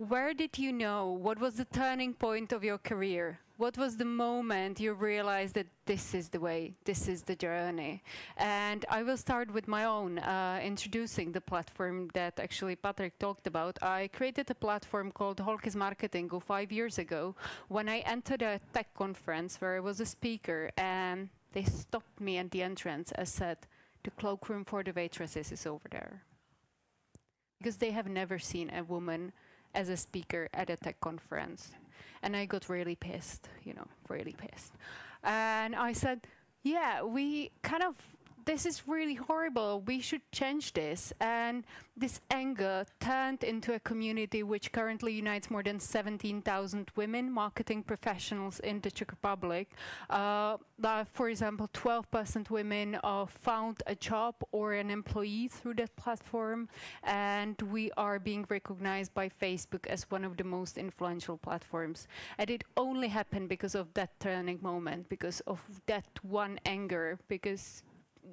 where did you know? What was the turning point of your career? What was the moment you realized that this is the way, this is the journey? And I will start with my own, introducing the platform that actually Patrick talked about. I created a platform called Holkis Marketing 5 years ago when I entered a tech conference where I was a speaker, and they stopped me at the entrance and said, "The cloakroom for the waitresses is over there." Because they have never seen a woman as a speaker at a tech conference. And I got really pissed, you know, really pissed. And I said, yeah, this is really horrible. We should change this. And this anger turned into a community which currently unites more than 17,000 women marketing professionals in the Czech Republic. For example, 12% women found a job or an employee through that platform. And we are being recognized by Facebook as one of the most influential platforms. And it only happened because of that turning moment, because of that one anger, because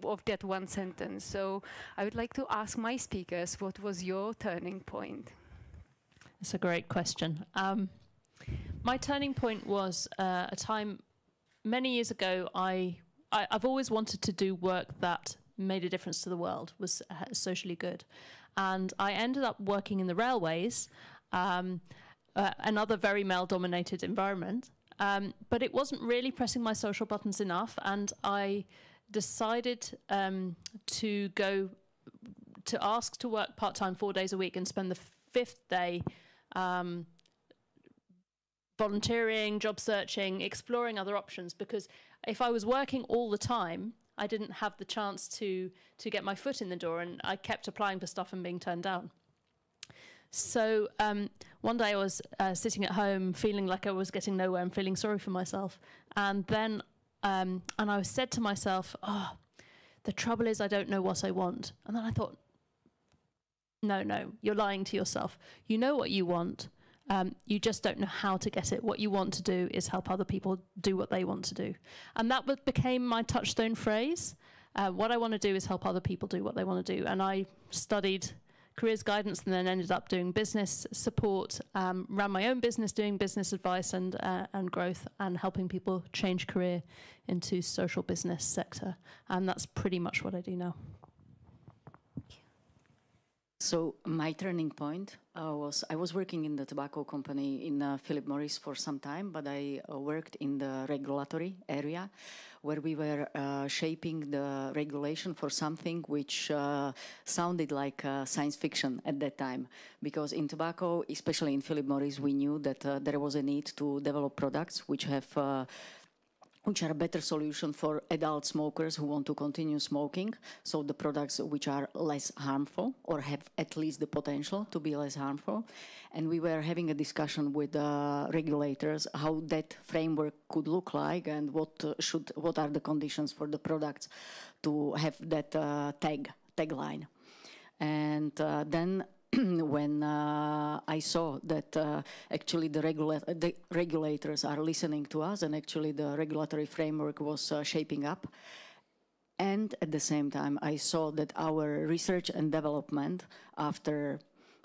of that one sentence. So I would like to ask my speakers, what was your turning point? That's a great question. My turning point was a time many years ago. I've always wanted to do work that made a difference to the world, was socially good. And I ended up working in the railways, another very male-dominated environment. But it wasn't really pressing my social buttons enough, and I decided to ask to work part-time 4 days a week and spend the 5th day volunteering, job searching, exploring other options, because if I was working all the time, I didn't have the chance to get my foot in the door, and I kept applying for stuff and being turned down. So one day I was sitting at home feeling like I was getting nowhere and feeling sorry for myself, and then and I said to myself, oh, the trouble is I don't know what I want. And then I thought, no, you're lying to yourself. You know what you want. You just don't know how to get it. What you want to do is help other people do what they want to do. And that became my touchstone phrase. What I want to do is help other people do what they want to do. And I studied careers guidance and then ended up doing business support, ran my own business doing business advice and growth, and helping people change career into social business sector. And that's pretty much what I do now. So my turning point was I was working in the tobacco company in Philip Morris for some time, but I worked in the regulatory area where we were shaping the regulation for something which sounded like science fiction at that time. Because in tobacco, especially in Philip Morris, we knew that there was a need to develop products which are a better solution for adult smokers who want to continue smoking. So the products which are less harmful or have at least the potential to be less harmful. And we were having a discussion with regulators how that framework could look like and what are the conditions for the products to have that tagline. And then when I saw that actually the regulators are listening to us, and actually the regulatory framework was shaping up, and at the same time I saw that our research and development after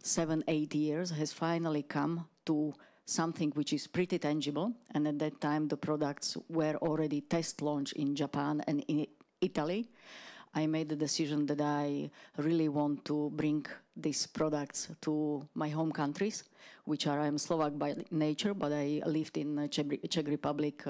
7-8 years has finally come to something which is pretty tangible, and at that time the products were already test launched in Japan and in Italy. I made the decision that I really want to bring these products to my home countries, which are, I'm Slovak by nature, but I lived in Czech Republic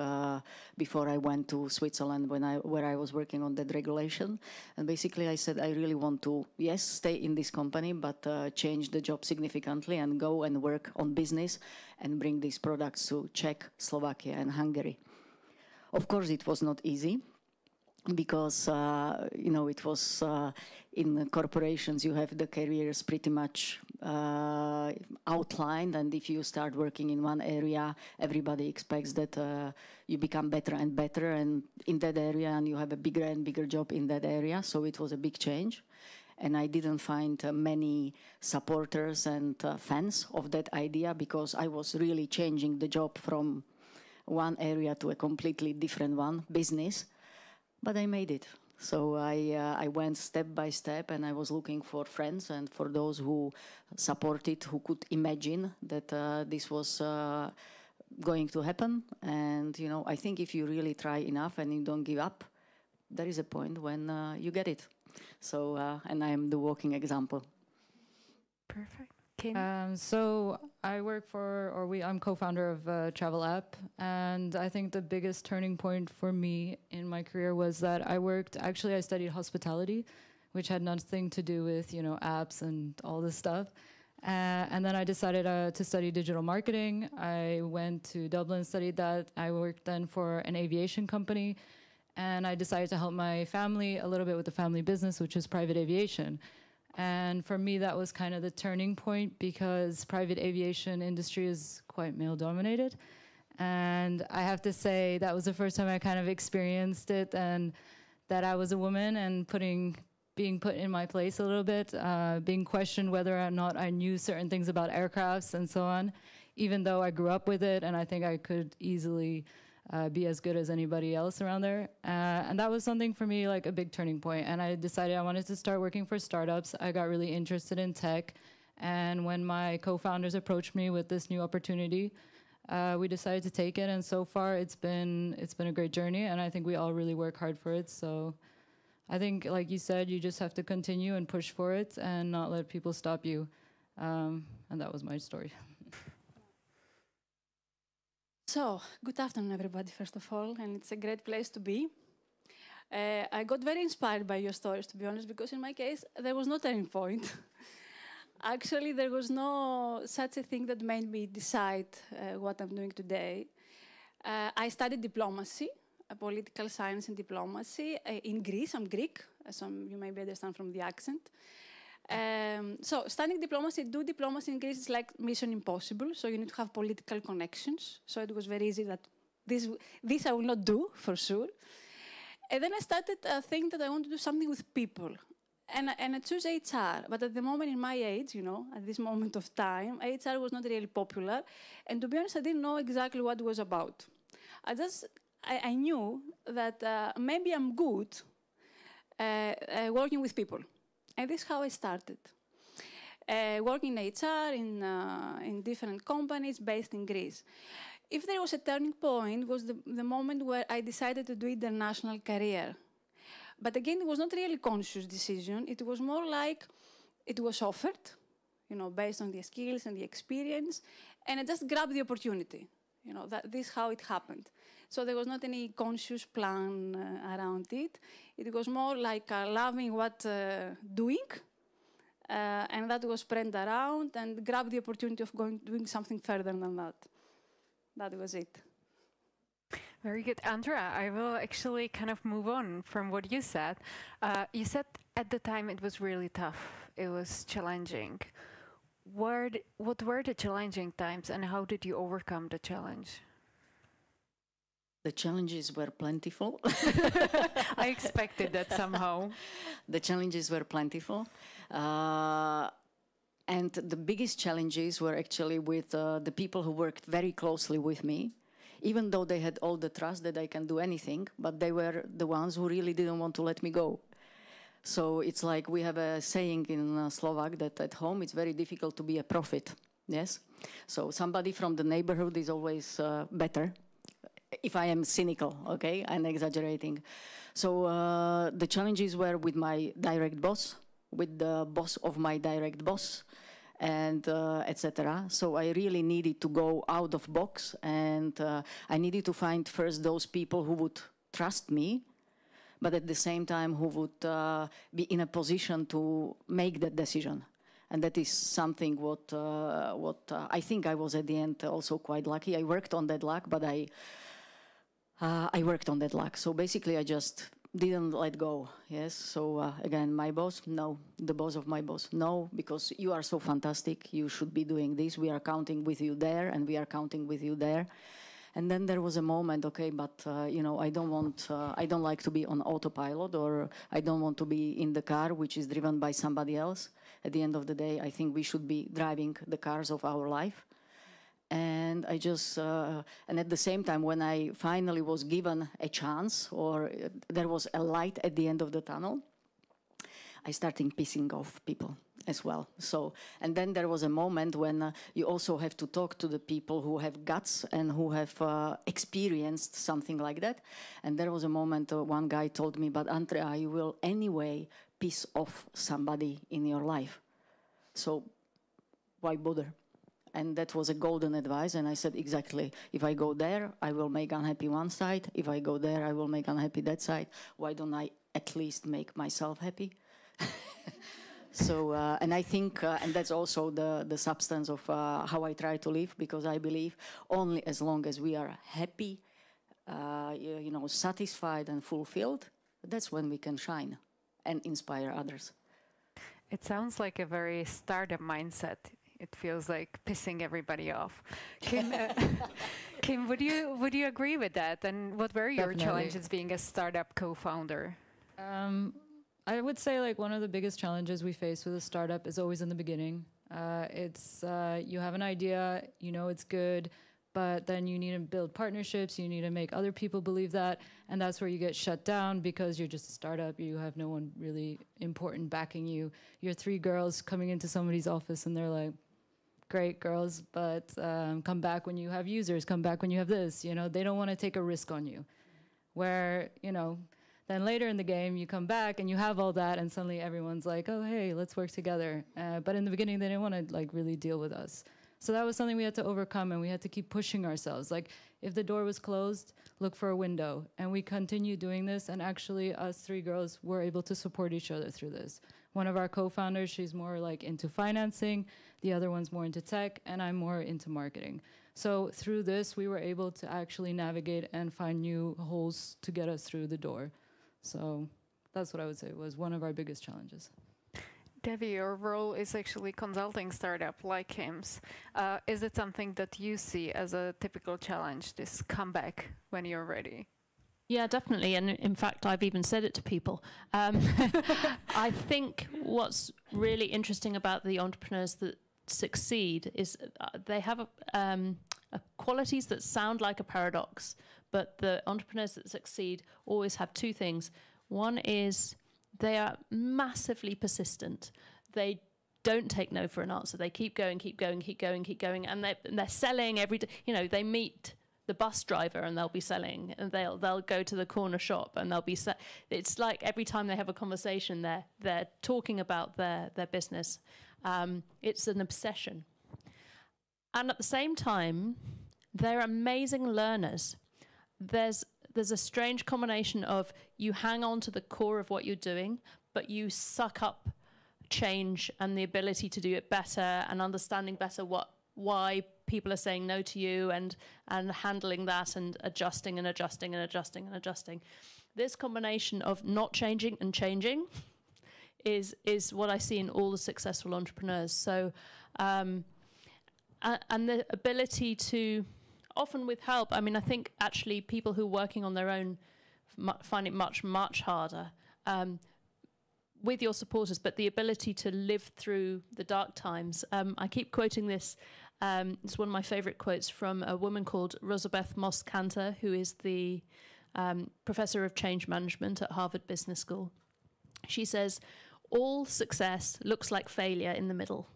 before I went to Switzerland where I was working on that regulation. And basically I said I really want to, yes, stay in this company, but change the job significantly and go and work on business and bring these products to Czech, Slovakia and Hungary. Of course, it was not easy, because it was in corporations you have the careers pretty much outlined, and if you start working in one area, everybody expects that you become better and better and in that area, and you have a bigger and bigger job in that area. So it was a big change, and I didn't find many supporters and fans of that idea, because I was really changing the job from one area to a completely different one, business. But I made it. So I went step by step, and I was looking for friends and for those who supported, who could imagine that this was going to happen. And, you know, I think if you really try enough and you don't give up, there is a point when you get it. So, and I am the walking example. Perfect. Kim? So I work for, I'm co-founder of a travel app, and I think the biggest turning point for me in my career was that I studied hospitality, which had nothing to do with, you know, apps and all this stuff. And then I decided to study digital marketing. I went to Dublin, studied that. I worked then for an aviation company, and I decided to help my family a little bit with the family business, which is private aviation. And for me, that was kind of the turning point, because private aviation industry is quite male-dominated. And I have to say that was the first time I kind of experienced it, and that I was a woman and being put in my place a little bit, being questioned whether or not I knew certain things about aircrafts and so on, even though I grew up with it, and I think I could easily be as good as anybody else around there. And that was something for me, like a big turning point. And I decided I wanted to start working for startups. I got really interested in tech. And when my co-founders approached me with this new opportunity, we decided to take it. And so far it's been a great journey. And I think we all really work hard for it. So I think, like you said, you just have to continue and push for it and not let people stop you. And that was my story. So, good afternoon, everybody, first of all, and it's a great place to be. I got very inspired by your stories, to be honest, because in my case, there was no turning point. Actually, there was no such a thing that made me decide what I'm doing today. I studied diplomacy, political science and diplomacy in Greece. I'm Greek, as you maybe understand from the accent. So studying diplomacy, do diplomacy in Greece is like mission impossible. So you need to have political connections. So it was very easy that this I will not do, for sure. And then I started thinking that I want to do something with people. And I chose HR. But at the moment in my age, you know, at this moment of time, HR was not really popular. And to be honest, I didn't know exactly what it was about. I knew that maybe I'm good working with people. And this is how I started. Working in HR in different companies based in Greece. If there was a turning point, it was the moment where I decided to do international career. But again, it was not really a conscious decision. It was more like it was offered, you know, based on the skills and the experience, and I just grabbed the opportunity. You know, this is how it happened. So there was not any conscious plan around it. It was more like loving what doing, and that was spread around, and grab the opportunity of doing something further than that. That was it. Very good. Andrea, I will actually kind of move on from what you said. You said at the time it was really tough. It was challenging. What were the challenging times, and how did you overcome the challenge? The challenges were plentiful. I expected that somehow. The challenges were plentiful. And the biggest challenges were actually with the people who worked very closely with me, even though they had all the trust that I can do anything, but they were the ones who really didn't want to let me go. So it's like we have a saying in Slovak that at home it's very difficult to be a prophet, yes? So somebody from the neighborhood is always better, if I am cynical, okay, and exaggerating. So the challenges were with my direct boss, with the boss of my direct boss, and etc. So I really needed to go out of box, and I needed to find first those people who would trust me, but at the same time who would be in a position to make that decision. And that is something what I think I was at the end also quite lucky. I worked on that luck, but I worked on that luck. So basically I just didn't let go, yes. So again, my boss, no. The boss of my boss, no, because you are so fantastic. You should be doing this. We are counting with you there, and we are counting with you there. And then there was a moment, okay, but you know, I don't like to be on autopilot, or I don't want to be in the car which is driven by somebody else. At the end of the day, I think we should be driving the cars of our life. And I just, and at the same time, when I finally was given a chance, or there was a light at the end of the tunnel, I started pissing off people as well. So, and then there was a moment when you also have to talk to the people who have guts and who have experienced something like that. And there was a moment one guy told me, but Andrea, you will anyway piss off somebody in your life. So why bother? And that was a golden advice. And I said, exactly, if I go there, I will make unhappy one side. If I go there, I will make unhappy that side. Why don't I at least make myself happy? So, and I think, and that's also the substance of how I try to live, because I believe only as long as we are happy, you know, satisfied and fulfilled, that's when we can shine and inspire others. It sounds like a very startup mindset. It feels like pissing everybody off. Kim, Kim, would you agree with that? And what were your challenges being a startup co-founder? I would say like one of the biggest challenges we face with a startup is always in the beginning. It's you have an idea, you know it's good, but then you need to build partnerships, you need to make other people believe that, and that's where you get shut down because you're just a startup, you have no one really important backing you. You're three girls coming into somebody's office and they're like, great girls, but come back when you have users, come back when you have this, you know, they don't want to take a risk on you. Where, you know, then later in the game, you come back and you have all that, and suddenly everyone's like, "Oh, hey, let's work together." But in the beginning, they didn't want to like really deal with us. So that was something we had to overcome, and we had to keep pushing ourselves. Like, if the door was closed, look for a window, and we continued doing this. And actually, us three girls were able to support each other through this. One of our co-founders, she's more like into financing. The other one's more into tech, and I'm more into marketing. So through this, we were able to actually navigate and find new holes to get us through the door. So that's what I would say was one of our biggest challenges. Devi, your role is actually consulting startup like Kim's. Is it something that you see as a typical challenge, this comeback when you're ready? Yeah, definitely. And in fact, I've even said it to people. I think what's really interesting about the entrepreneurs that succeed is they have qualities that sound like a paradox. But the entrepreneurs that succeed always have two things. One is they are massively persistent. They don't take no for an answer. They keep going, keep going, keep going, keep going. And they're selling every day. You know, they meet the bus driver and they'll be selling. And they'll go to the corner shop and they'll be it's like every time they have a conversation, they're talking about their business. It's an obsession. And at the same time, they're amazing learners. There's a strange combination of you hang on to the core of what you're doing, but you suck up change and the ability to do it better and understanding better why people are saying no to you and handling that and adjusting and adjusting and adjusting and adjusting. This combination of not changing and changing is what I see in all the successful entrepreneurs. So, and the ability to, often with help, I mean, I think actually people who are working on their own find it much, much harder with your supporters, but the ability to live through the dark times. I keep quoting this. It's one of my favorite quotes from a woman called Rosabeth Moss-Kanter, who is the professor of change management at Harvard Business School. She says, all success looks like failure in the middle.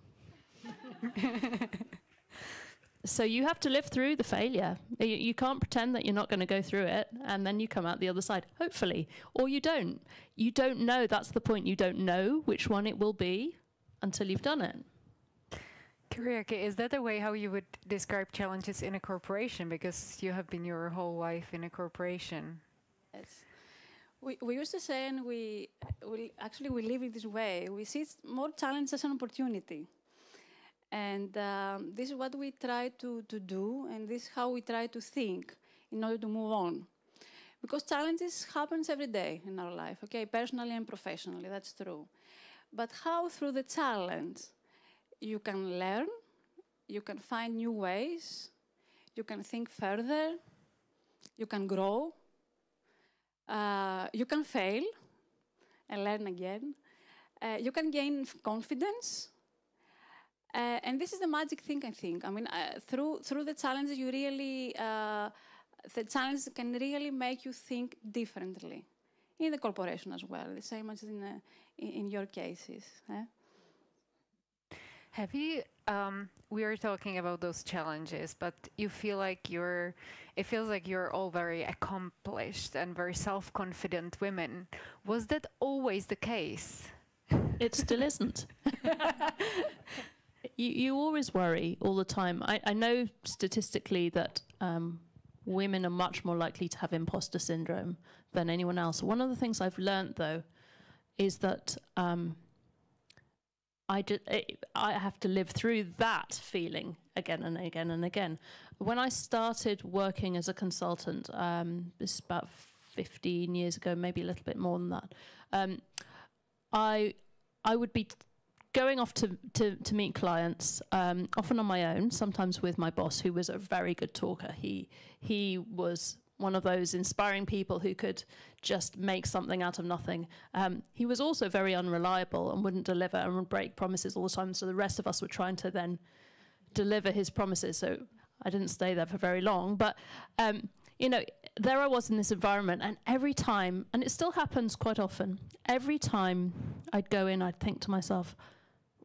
So you have to live through the failure. You can't pretend that you're not going to go through it and then you come out the other side, hopefully. Or you don't. You don't know. That's the point. You don't know which one it will be until you've done it. Kyriake, is that the way how you would describe challenges in a corporation? Because you have been your whole life in a corporation. Yes. We used to say, and we live in this way, we see more challenge as an opportunity. And this is what we try to do, and this is how we try to think in order to move on. Because challenges happens every day in our life, okay, personally and professionally, that's true. But how through the challenge you can learn, you can find new ways, you can think further, you can grow, you can fail and learn again, you can gain confidence, And this is the magic thing, I think. I mean, through the challenges, you really, the challenges can really make you think differently. In the corporation as well, the same as in your cases. Have you, we were talking about those challenges, but you feel like it feels like you're all very accomplished and very self-confident women. Was that always the case? It still isn't. You always worry all the time. I know statistically that women are much more likely to have imposter syndrome than anyone else. One of the things I've learned, though, is that I have to live through that feeling again and again and again. When I started working as a consultant, this is about 15 years ago, maybe a little bit more than that, I would be going off to meet clients, often on my own, sometimes with my boss, who was a very good talker. He was one of those inspiring people who could just make something out of nothing. He was also very unreliable and wouldn't deliver and would break promises all the time. So the rest of us were trying to then deliver his promises. So I didn't stay there for very long. But, you know, there I was in this environment, and every time, and it still happens quite often, every time I'd go in, I'd think to myself,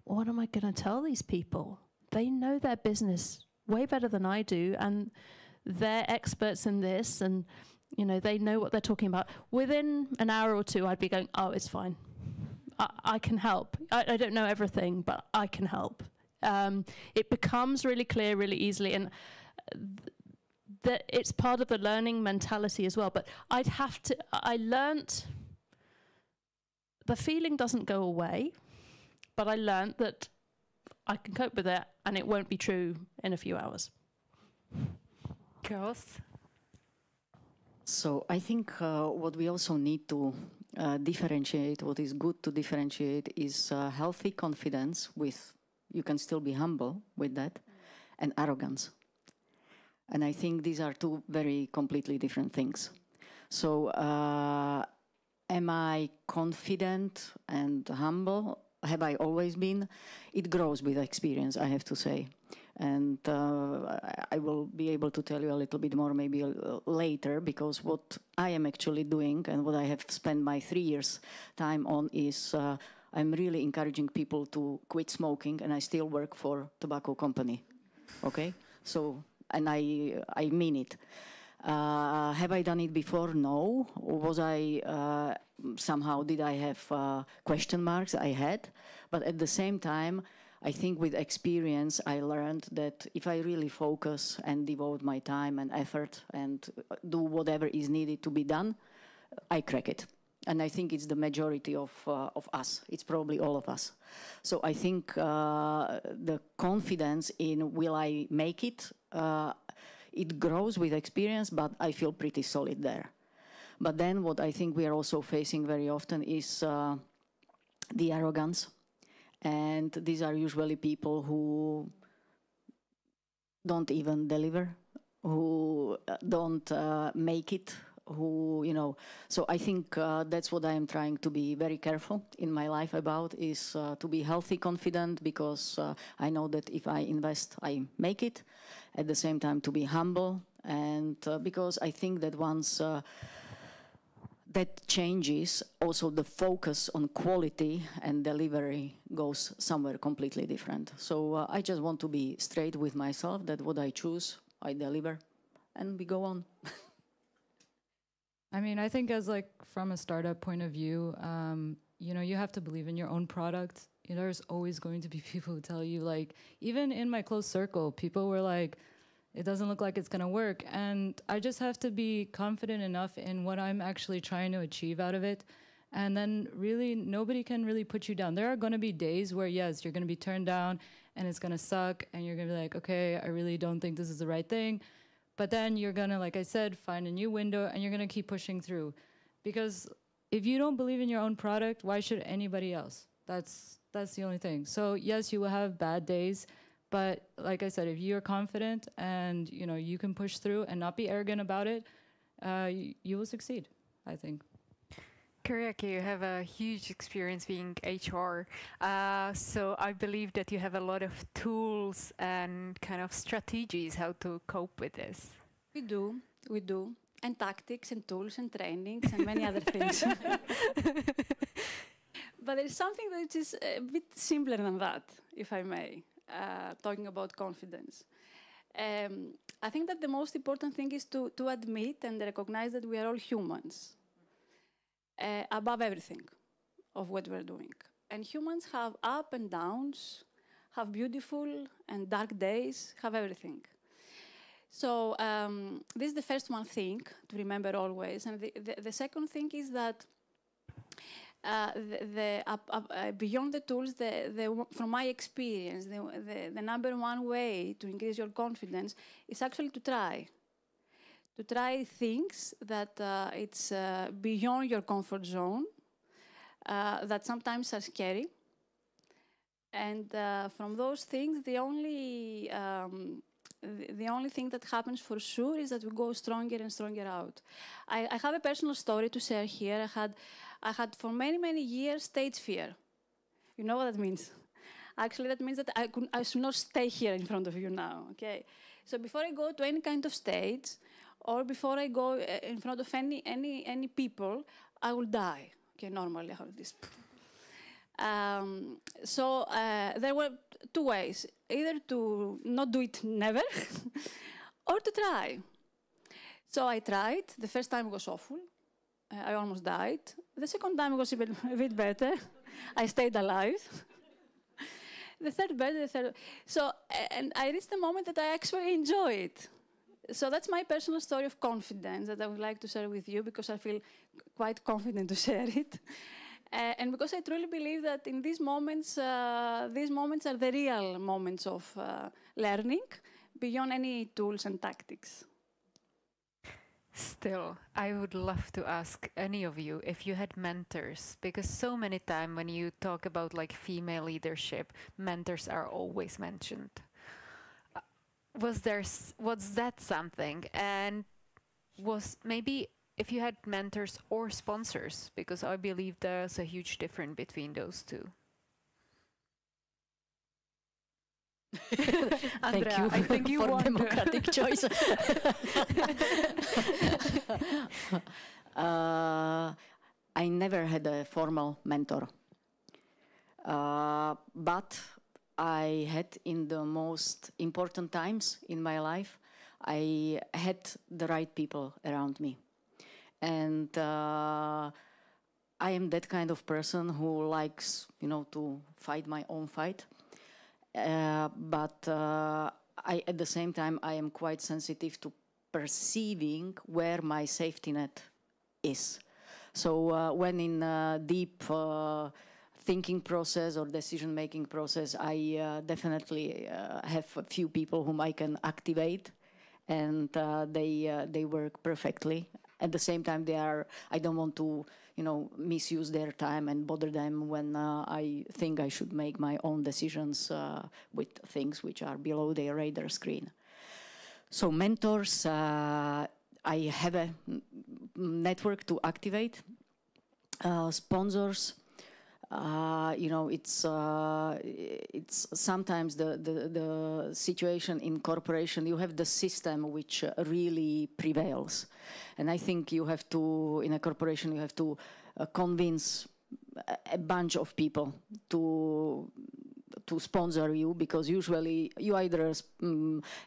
what am I going to tell these people? They know their business way better than I do, and they're experts in this, and you know, they know what they're talking about. Within an hour or two, I'd be going, oh, it's fine. I can help. I don't know everything, but I can help. It becomes really clear really easily, and that it's part of the learning mentality as well. But I learnt, the feeling doesn't go away, but I learnt that I can cope with it, and it won't be true in a few hours. Girls? So I think what we also need to differentiate, what is good to differentiate, is healthy confidence with, you can still be humble with that, and arrogance. And I think these are two very completely different things. So am I confident and humble? Have I always been? It grows with experience, I have to say. And I will be able to tell you a little bit more maybe later, because what I am actually doing and what I have spent my 3 years time on is I'm really encouraging people to quit smoking, and I still work for tobacco company, okay? So, and I mean it. Have I done it before? No. Was I, somehow, did I have question marks? I had. But at the same time, I think with experience, I learned that if I really focus and devote my time and effort and do whatever is needed to be done, I crack it. And I think it's the majority of us. It's probably all of us. So I think the confidence in will I make it, it grows with experience, but I feel pretty solid there. But then what I think we are also facing very often is the arrogance. And these are usually people who don't even deliver, who don't make it, who, you know. So I think that's what I am trying to be very careful in my life about, is to be healthy, confident, because I know that if I invest, I make it. At the same time, to be humble, and because I think that once that changes, also the focus on quality and delivery goes somewhere completely different. So I just want to be straight with myself, that what I choose, I deliver, and we go on. I mean, I think as like from a startup point of view, you know, you have to believe in your own product. You know, there's always going to be people who tell you, like, even in my close circle, people were like, it doesn't look like it's going to work. And I just have to be confident enough in what I'm actually trying to achieve out of it. And then really, nobody can really put you down. There are going to be days where, yes, you're going to be turned down and it's going to suck. And you're going to be like, okay, I really don't think this is the right thing. But then you're going to, like I said, find a new window and you're going to keep pushing through. Because if you don't believe in your own product, why should anybody else? That's the only thing. So yes, you will have bad days. But like I said, if you're confident and, you know, you can push through and not be arrogant about it, you will succeed, I think. Kyriaki, you have a huge experience being HR, so I believe that you have a lot of tools and kind of strategies how to cope with this. We do, and tactics and tools and trainings and many other things. But there's something that is a bit simpler than that, if I may, talking about confidence. I think that the most important thing is to admit and recognize that we are all humans. Above everything of what we're doing. And humans have up and downs, have beautiful and dark days, have everything. So this is the first one thing to remember always. And the second thing is that beyond the tools, from my experience, the number one way to increase your confidence is actually to try. To try things that it's beyond your comfort zone, that sometimes are scary. And from those things, the only thing that happens for sure is that we go stronger and stronger out. I have a personal story to share here. I had for many, many years stage fear. You know what that means? Actually, that means that I should not stay here in front of you now, okay? So before I go to any kind of stage, or before I go in front of any people, I will die. Okay, normally I have this. So there were two ways: either to not do it never, or to try. So I tried. The first time was awful. I almost died. The second time was a bit better. I stayed alive. The third better. So, and I reached the moment that I actually enjoy it. So that's my personal story of confidence that I would like to share with you, because I feel quite confident to share it. And because I truly believe that in these moments are the real moments of learning, beyond any tools and tactics. Still, I would love to ask any of you if you had mentors, because so many times when you talk about like female leadership, mentors are always mentioned. Was that something? And was maybe if you had mentors or sponsors, because I believe there's a huge difference between those two. Andrea, Thank you, I think you for democratic choice. I never had a formal mentor, but I had in the most important times in my life, I had the right people around me. And I am that kind of person who likes, to fight my own fight. But at the same time, I am quite sensitive to perceiving where my safety net is. So when in a deep thinking process or decision-making process, I definitely have a few people whom I can activate, and they work perfectly. At the same time, I don't want to, misuse their time and bother them when I think I should make my own decisions with things which are below their radar screen. So mentors, I have a network to activate. Sponsors, it's sometimes the situation in corporation, you have the system which really prevails. And I think you have to, in a corporation, you have to convince a bunch of people to sponsor you, because usually you either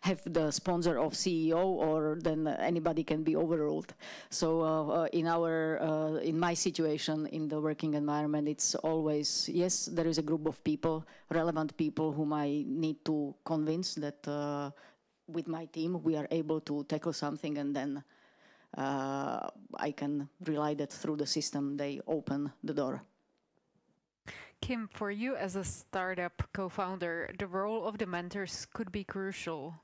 have the sponsor of CEO, or then anybody can be overruled. So in my situation in the working environment, it's always, yes, there is a group of people, relevant people, whom I need to convince that with my team we are able to tackle something, and then I can rely that through the system they open the door. Kim, for you as a startup co-founder, the role of the mentors could be crucial.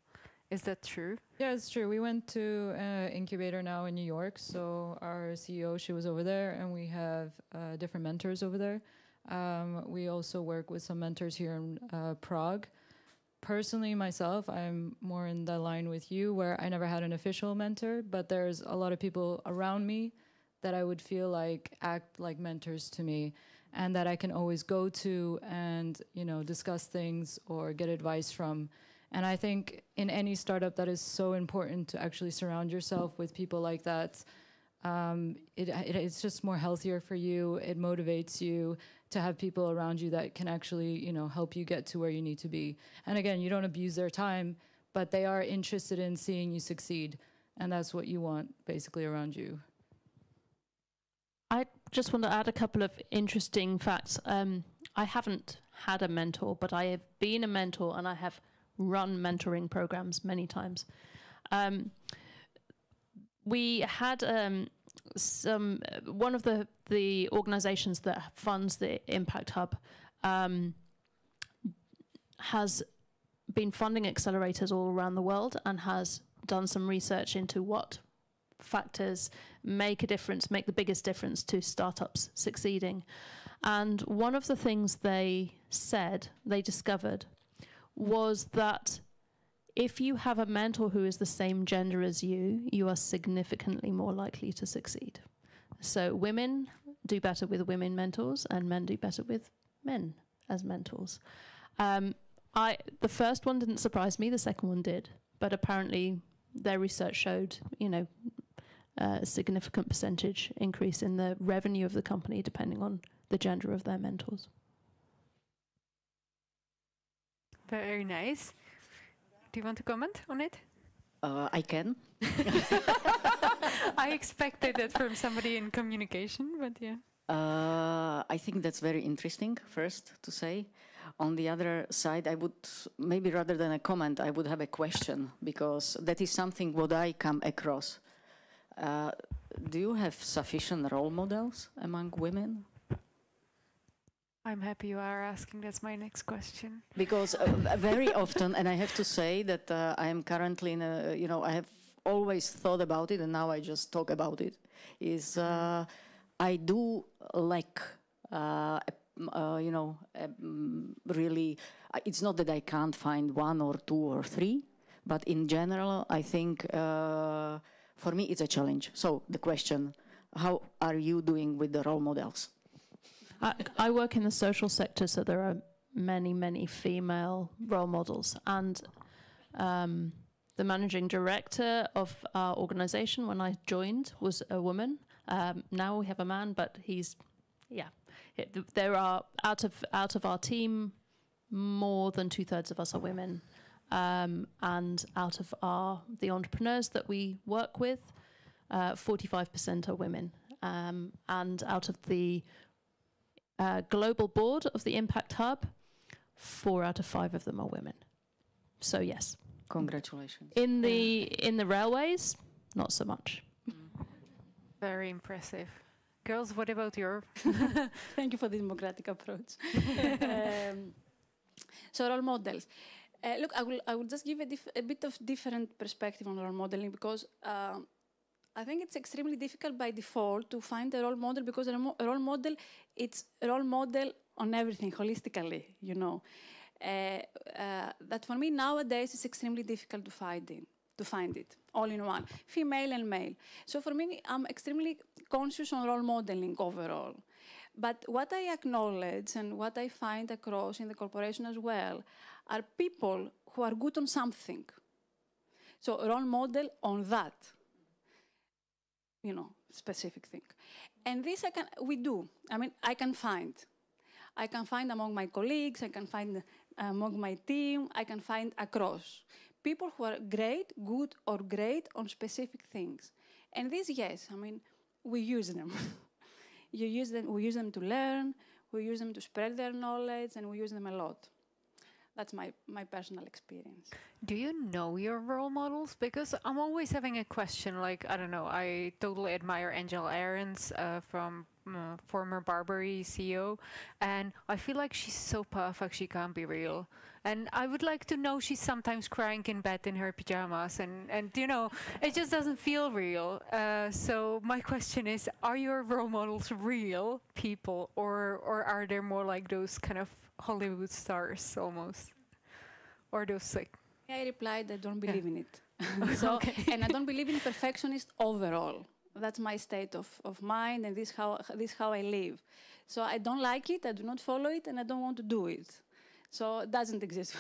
Is that true? Yeah, it's true. We went to incubator now in New York. So our CEO, she was over there, and we have different mentors over there. We also work with some mentors here in Prague. Personally, myself, I'm more in the line with you, where I never had an official mentor, but there's a lot of people around me that I would feel like act like mentors to me, and that I can always go to and, you know, discuss things or get advice from. And I think in any startup that is so important to actually surround yourself with people like that. It's just more healthier for you. It motivates you to have people around you that can actually, you know, help you get to where you need to be. And again, you don't abuse their time, but they are interested in seeing you succeed. And that's what you want basically around you. I just want to add a couple of interesting facts. I haven't had a mentor, but I have been a mentor and I have run mentoring programs many times. We had one of the organizations that funds the Impact Hub has been funding accelerators all around the world and has done some research into what factors make a difference, make the biggest difference to startups succeeding. And one of the things they discovered, was that if you have a mentor who is the same gender as you, you are significantly more likely to succeed. So women do better with women mentors and men do better with men as mentors. The first one didn't surprise me, the second one did. But apparently their research showed, you know, a significant percentage increase in the revenue of the company depending on the gender of their mentors. Very nice. Do you want to comment on it? I can. I expected that from somebody in communication, but yeah. I think that's very interesting, first to say. On the other side, I would, maybe rather than a comment, I would have a question, because that is something what I come across. Do you have sufficient role models among women? I'm happy you are asking. That's my next question. Because very often, and I have to say that I am currently in a, you know, I have always thought about it, and now I just talk about it, is I do lack, you know, really, it's not that I can't find one or two or three, but in general, I think for me it's a challenge. So the question, how are you doing with the role models? I work in the social sector, so there are many, many female role models. And the managing director of our organization when I joined was a woman. Now we have a man, but he's, yeah. There are, out of our team, more than 2/3 of us are women. And out of the entrepreneurs that we work with, 45% are women. And out of the global board of the Impact Hub, 4 out of 5 of them are women. So yes. Congratulations. In the railways, not so much. Very impressive. Girls, what about your? Thank you for the democratic approach. So role models. Look, I will just give a bit of different perspective on role modeling, because I think it's extremely difficult by default to find a role model, because a role model, it's a role model on everything, holistically, you know. That for me nowadays is extremely difficult to find it, all in one, female and male. So for me, I'm extremely conscious on role modeling overall. But what I acknowledge and what I find across in the corporation as well are people who are good on something. So role model on that, you know, specific thing. And this we do. I mean, I can find among my colleagues, I can find among my team, I can find across. People who are great, good or great on specific things. And these, yes, I mean, we use them. We use them to learn, we use them to spread their knowledge, and we use them a lot. That's my personal experience. Do you know your role models? Because I'm always having a question, like, I don't know, I totally admire Angela Ahrendts from former Burberry CEO, and I feel like she's so perfect she can't be real. And I would like to know she's sometimes crying in bed in her pajamas, and you know, it just doesn't feel real. So my question is, are your role models real people, or are there more like those kind of Hollywood stars almost? Or those like... I replied, I don't believe in it. So, okay. And I don't believe in perfectionist overall. that's my state of mind, and this how I live. So I don't like it, I do not follow it, and I don't want to do it. So it doesn't exist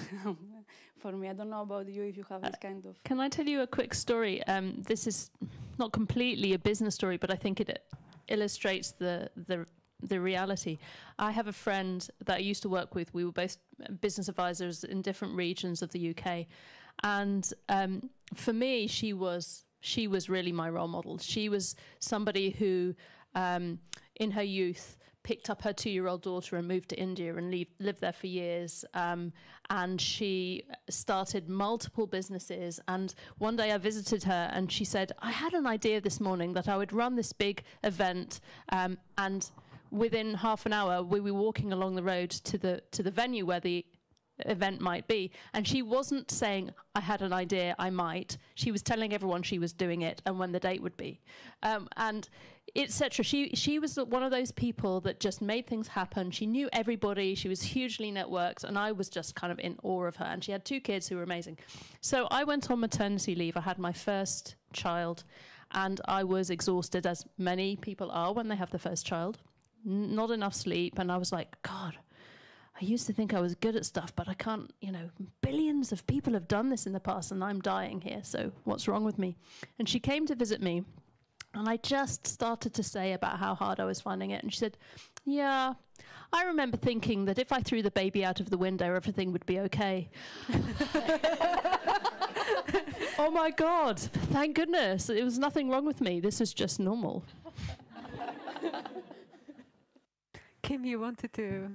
for me. I don't know about you if you have this kind of... Can I tell you a quick story? This is not completely a business story, but I think it illustrates the reality. I have a friend that I used to work with. We were both business advisors in different regions of the UK. And for me, she was really my role model. She was somebody who, in her youth, picked up her 2-year-old daughter and moved to India and lived there for years. And she started multiple businesses. And one day I visited her and she said, I had an idea this morning that I would run this big event, and within half an hour we were walking along the road to the venue where the event might be, and she wasn't saying I had an idea, I might. She was telling everyone she was doing it and when the date would be, and etc. She was one of those people that just made things happen. She knew everybody. She was hugely networked, and I was just kind of in awe of her. And she had 2 kids who were amazing. So I went on maternity leave. I had my first child, and I was exhausted, as many people are when they have the first child. Not enough sleep, and I was like, God, I used to think I was good at stuff, but I can't, billions of people have done this in the past and I'm dying here, so what's wrong with me? And she came to visit me, and I just started to say about how hard I was finding it, and she said, yeah, I remember thinking that if I threw the baby out of the window, everything would be okay. Oh my God, thank goodness. It was nothing wrong with me. This is just normal. Kim, you wanted to...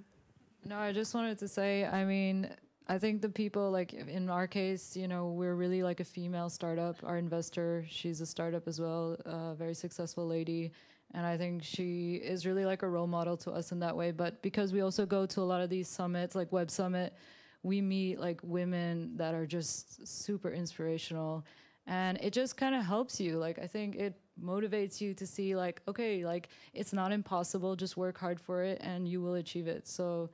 No, I just wanted to say, I mean, I think the people, like in our case, we're really like a female startup. Our investor, she's a startup as well, a very successful lady. And I think she is really like a role model to us in that way. But because we also go to a lot of these summits, like Web Summit, we meet like women that are just super inspirational. And it just kind of helps you. Like, I think it motivates you to see like, okay, like it's not impossible, just work hard for it and you will achieve it. So,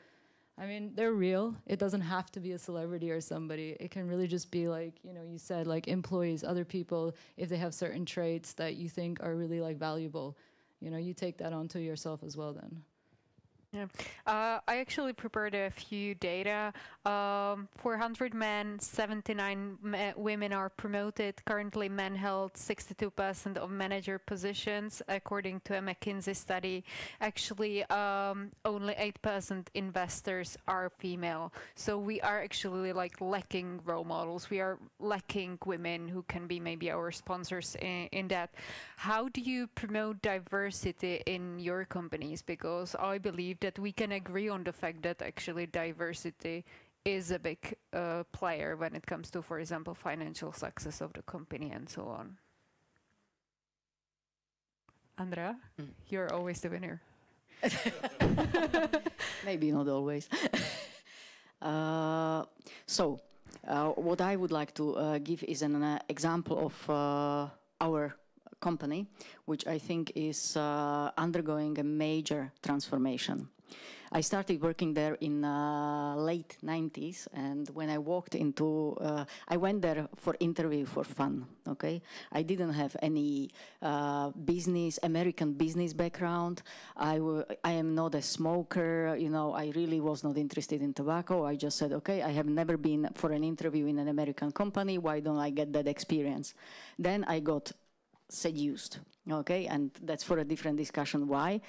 I mean, they're real. It doesn't have to be a celebrity or somebody. It can really just be like, you said, like employees, other people, if they have certain traits that you think are really like valuable, you take that onto yourself as well then. Yeah, I actually prepared a few data. 400 men, 79 women are promoted. Currently, men held 62% of manager positions, according to a McKinsey study. Actually, only 8% investors are female. So we are actually like lacking role models. We are lacking women who can be maybe our sponsors in that. How do you promote diversity in your companies? Because I believe that we can agree on the fact that actually diversity is a big player when it comes to, for example, financial success of the company and so on. Andrea, you're always the winner. Maybe not always. What I would like to give is an example of our company, which I think is undergoing a major transformation. I started working there in late 90s, and when I walked into, I went there for interview for fun, okay? I didn't have any American business background. I am not a smoker, I really was not interested in tobacco. I just said, okay, I have never been for an interview in an American company, why don't I get that experience? Then I got seduced, okay, and that's for a different discussion why,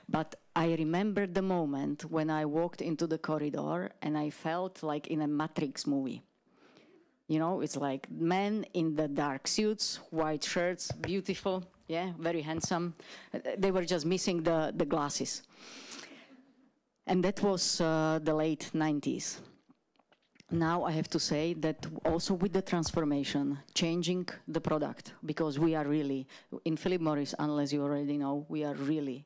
but I remember the moment when I walked into the corridor and I felt like in a Matrix movie. It's like men in the dark suits, white shirts, beautiful, yeah, very handsome. They were just missing the glasses. And that was the late 90s. Now I have to say that also with the transformation, changing the product, because we are really, in Philip Morris, unless you already know, we are really,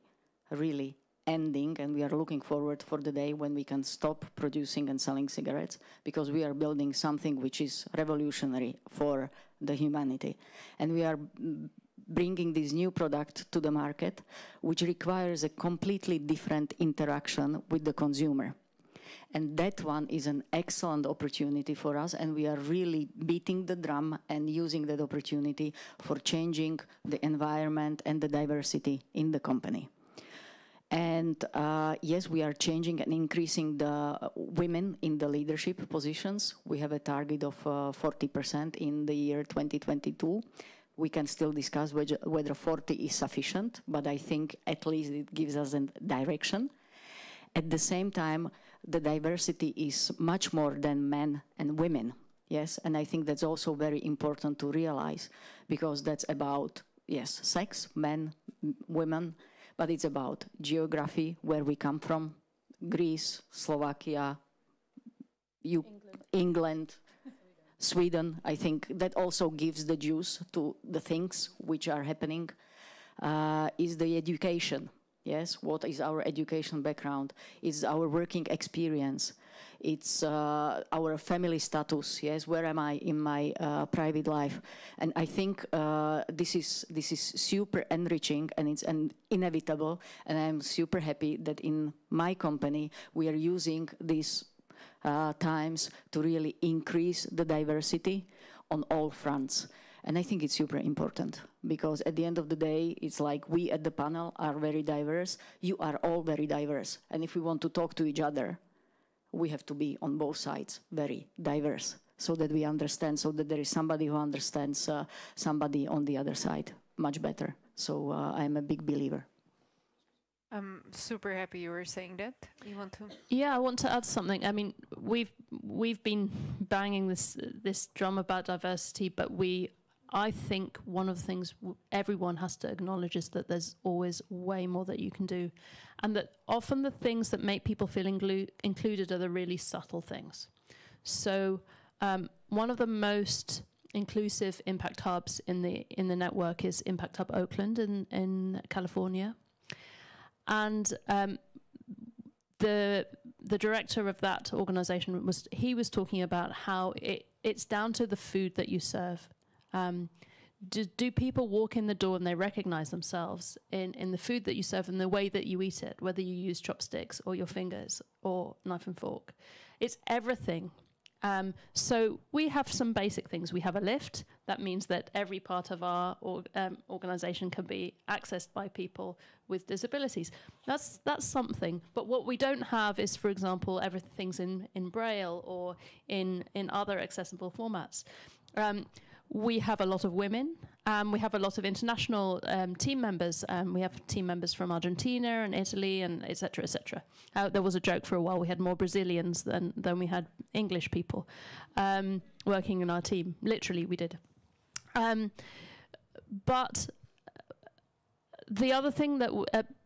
really ending, and we are looking forward for the day when we can stop producing and selling cigarettes, because we are building something which is revolutionary for the humanity. And we are bringing this new product to the market, which requires a completely different interaction with the consumer. And that one is an excellent opportunity for us, and we are really beating the drum and using that opportunity for changing the environment and the diversity in the company. And yes, we are changing and increasing the women in the leadership positions. We have a target of 40% in the year 2022. We can still discuss whether 40 is sufficient, but I think at least it gives us a direction. At the same time, the diversity is much more than men and women, yes? And I think that's also very important to realize, because that's about, yes, sex, men, women, but it's about geography, where we come from, Greece, Slovakia, England, Sweden. I think that also gives the juice to the things which are happening, is the education. Yes, what is our education background? It's our working experience. It's our family status. Yes, where am I in my private life? And I think this is super enriching, and it's inevitable. And I'm super happy that in my company we are using these times to really increase the diversity on all fronts. And I think it's super important, because at the end of the day, it's like we at the panel are very diverse. You are all very diverse. And if we want to talk to each other, we have to be on both sides very diverse, so that we understand, so that there is somebody who understands somebody on the other side much better. So I'm a big believer. I'm super happy you were saying that. You want to? Yeah, I want to add something. I mean, we've been banging this drum about diversity, but I think one of the things everyone has to acknowledge is that there's always way more that you can do, and that often the things that make people feel included are the really subtle things. So one of the most inclusive impact hubs in the network is Impact Hub Oakland in California, and the director of that organization was talking about how it's down to the food that you serve. Do people walk in the door and they recognize themselves in the food that you serve and the way that you eat it, whether you use chopsticks or your fingers or knife and fork? It's everything. So we have some basic things. We have a lift. That means that every part of our organization can be accessed by people with disabilities. That's something. But what we don't have is, for example, everything's in Braille or in other accessible formats. We have a lot of women. We have a lot of international team members. We have team members from Argentina and Italy, and et cetera, et cetera. There was a joke for a while. We had more Brazilians than we had English people working in our team. Literally, we did. But the other thing that,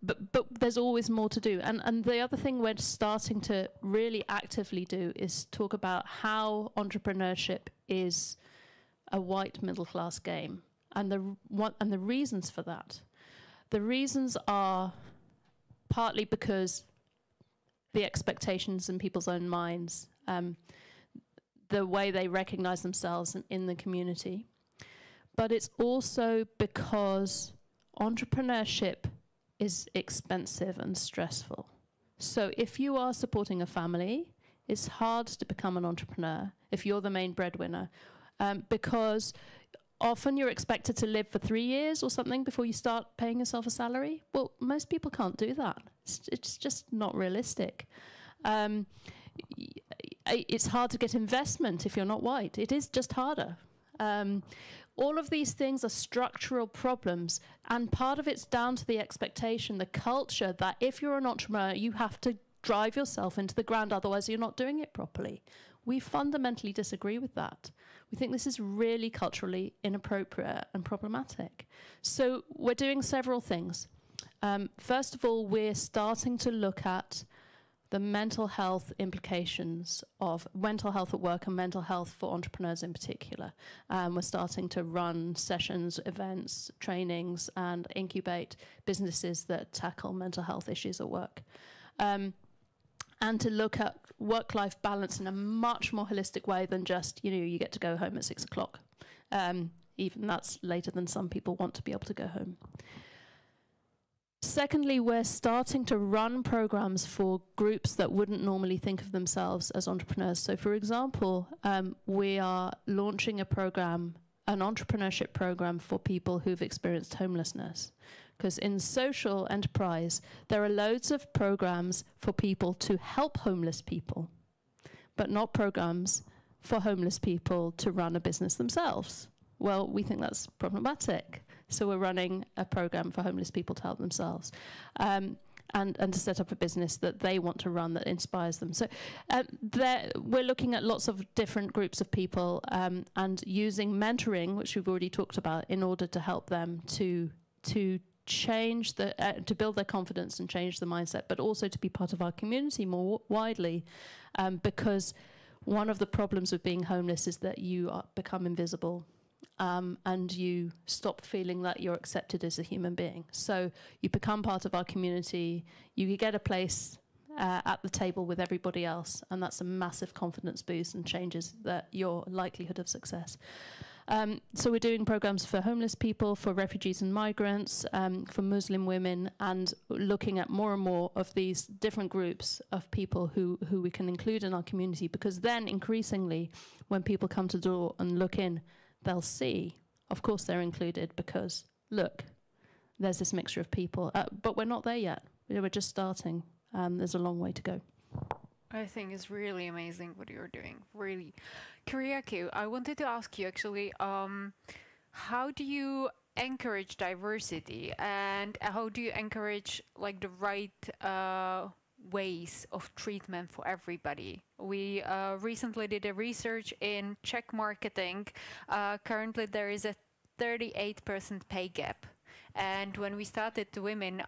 but there's always more to do. And the other thing we're starting to really actively do is talk about how entrepreneurship is a white middle class game, and the reasons for that. The reasons are partly because the expectations in people's own minds, the way they recognize themselves in the community, but it's also because entrepreneurship is expensive and stressful. So if you are supporting a family, it's hard to become an entrepreneur if you're the main breadwinner. Because often you're expected to live for 3 years or something before you start paying yourself a salary. Well, most people can't do that. It's just not realistic. It's hard to get investment if you're not white. It is just harder. All of these things are structural problems, and part of it's down to the expectation, the culture, that if you're an entrepreneur, you have to drive yourself into the ground, otherwise you're not doing it properly. We fundamentally disagree with that. We think this is really culturally inappropriate and problematic. So we're doing several things. First of all, we're starting to look at the mental health implications of mental health at work and mental health for entrepreneurs in particular. We're starting to run sessions, events, trainings, and incubate businesses that tackle mental health issues at work. And to look at work-life balance in a much more holistic way than just, you get to go home at 6 o'clock. Even that's later than some people want to be able to go home. Secondly, we're starting to run programs for groups that wouldn't normally think of themselves as entrepreneurs. So, for example, we are launching a program, an entrepreneurship program for people who've experienced homelessness. Because in social enterprise, there are loads of programs for people to help homeless people, but not programs for homeless people to run a business themselves. Well, we think that's problematic. So we're running a program for homeless people to help themselves and to set up a business that they want to run that inspires them. So we're looking at lots of different groups of people and using mentoring, which we've already talked about, in order to help them to change to build their confidence and change the mindset, but also to be part of our community more widely, because one of the problems with being homeless is that you become invisible. And you stop feeling that you're accepted as a human being. So you become part of our community, you get a place at the table with everybody else, and that's a massive confidence boost and changes your likelihood of success. So we're doing programs for homeless people, for refugees and migrants, for Muslim women, and looking at more and more of these different groups of people who we can include in our community, because then increasingly when people come to the door and look in, they'll see, of course they're included, because look, there's this mixture of people. But we're not there yet. We're just starting. There's a long way to go. I think it's really amazing what you're doing, really. Kyriakou, I wanted to ask you actually, how do you encourage diversity, and how do you encourage like the right ways of treatment for everybody? We recently did a research in Czech marketing. Currently there is a 38% pay gap. And when we started doing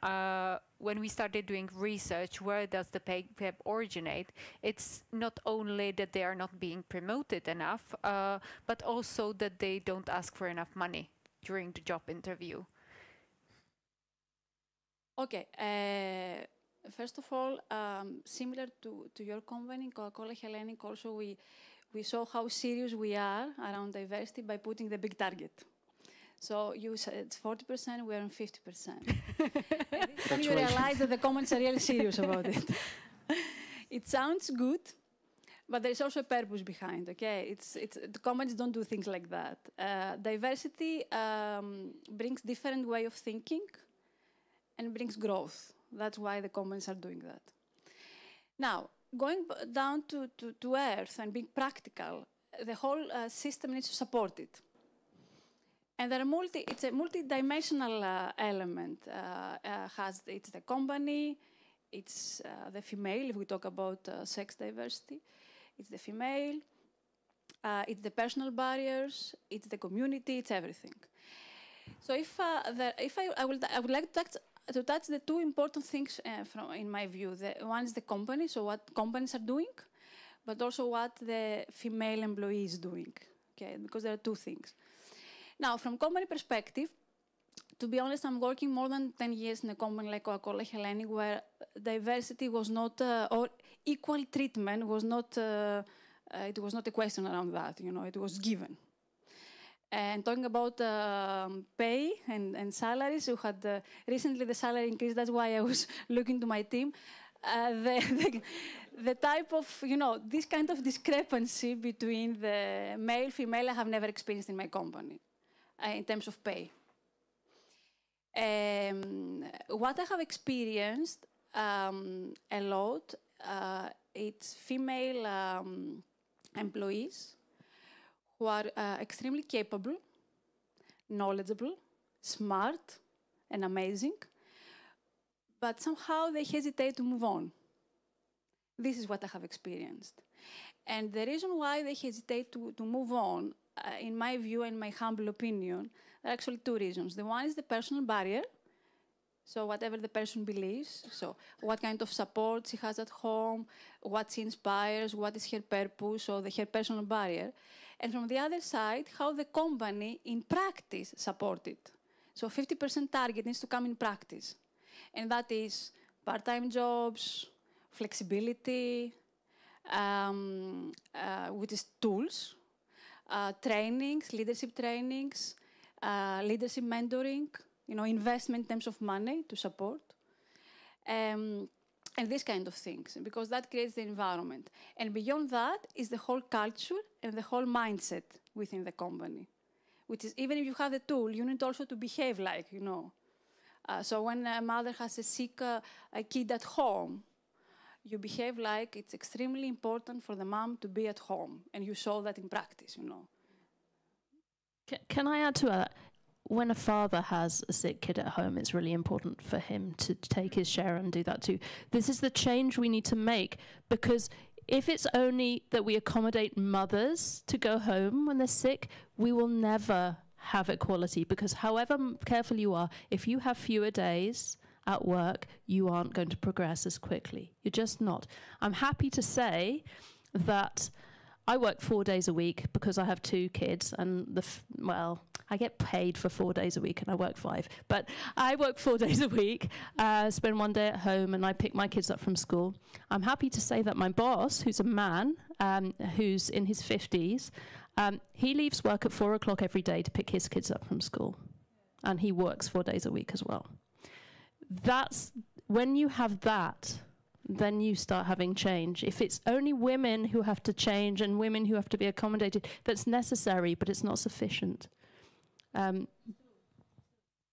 research, where does the pay gap originate? It's not only that they are not being promoted enough, but also that they don't ask for enough money during the job interview. Okay. First of all, similar to your company, Coca-Cola Hellenic, also we saw how serious we are around diversity by putting the big target. So you said 40%, we're on 50%. And you realize that the comments are really serious about it. It sounds good, but there's also a purpose behind, okay? The comments don't do things like that. Diversity brings different way of thinking and brings growth. That's why the comments are doing that. Now, going down to earth and being practical, the whole system needs to support it. And it's a multi-dimensional element. It's the company, it's the female, if we talk about sex diversity, it's the female, it's the personal barriers, it's the community, it's everything. So I would like to touch the two important things in my view. One is the company, so what companies are doing, but also what the female employee is doing, okay? Because there are two things. Now, from company perspective, to be honest, I'm working more than 10 years in a company like Coca-Cola Hellenic, where diversity was not, or equal treatment was not, it was not a question around that, it was given. And talking about pay and salaries, we had recently the salary increase. That's why I was looking to my team. The type of, this kind of discrepancy between the male, female, I have never experienced in my company in terms of pay. What I have experienced a lot, it's female employees who are extremely capable, knowledgeable, smart, and amazing, but somehow they hesitate to move on. This is what I have experienced. And the reason why they hesitate to move on, in my view and my humble opinion, there are actually two reasons. The one is the personal barrier, so whatever the person believes, so what kind of support she has at home, what she inspires, what is her purpose, so her personal barrier. And from the other side, how the company in practice support it. So 50% target needs to come in practice. And that is part-time jobs, flexibility, which is tools, trainings, leadership mentoring, investment in terms of money to support. And these kind of things, because that creates the environment. And beyond that is the whole culture and the whole mindset within the company, which is, even if you have the tool, you need also to behave like, So when a mother has a sick a kid at home, you behave like it's extremely important for the mom to be at home, and you show that in practice, Can I add to that? When a father has a sick kid at home, it's really important for him to take his share and do that too. This is the change we need to make, because if it's only that we accommodate mothers to go home when they're sick, we will never have equality, because however careful you are, if you have fewer days at work, you aren't going to progress as quickly. You're just not. I'm happy to say that I work 4 days a week because I have 2 kids, and I get paid for 4 days a week and I work 5. But I work 4 days a week, spend 1 day at home, and I pick my kids up from school. I'm happy to say that my boss, who's a man, who's in his 50s, he leaves work at 4 o'clock every day to pick his kids up from school. And he works 4 days a week as well. That's, when you have that, then you start having change. If it's only women who have to change and women who have to be accommodated, that's necessary, but it's not sufficient. I'm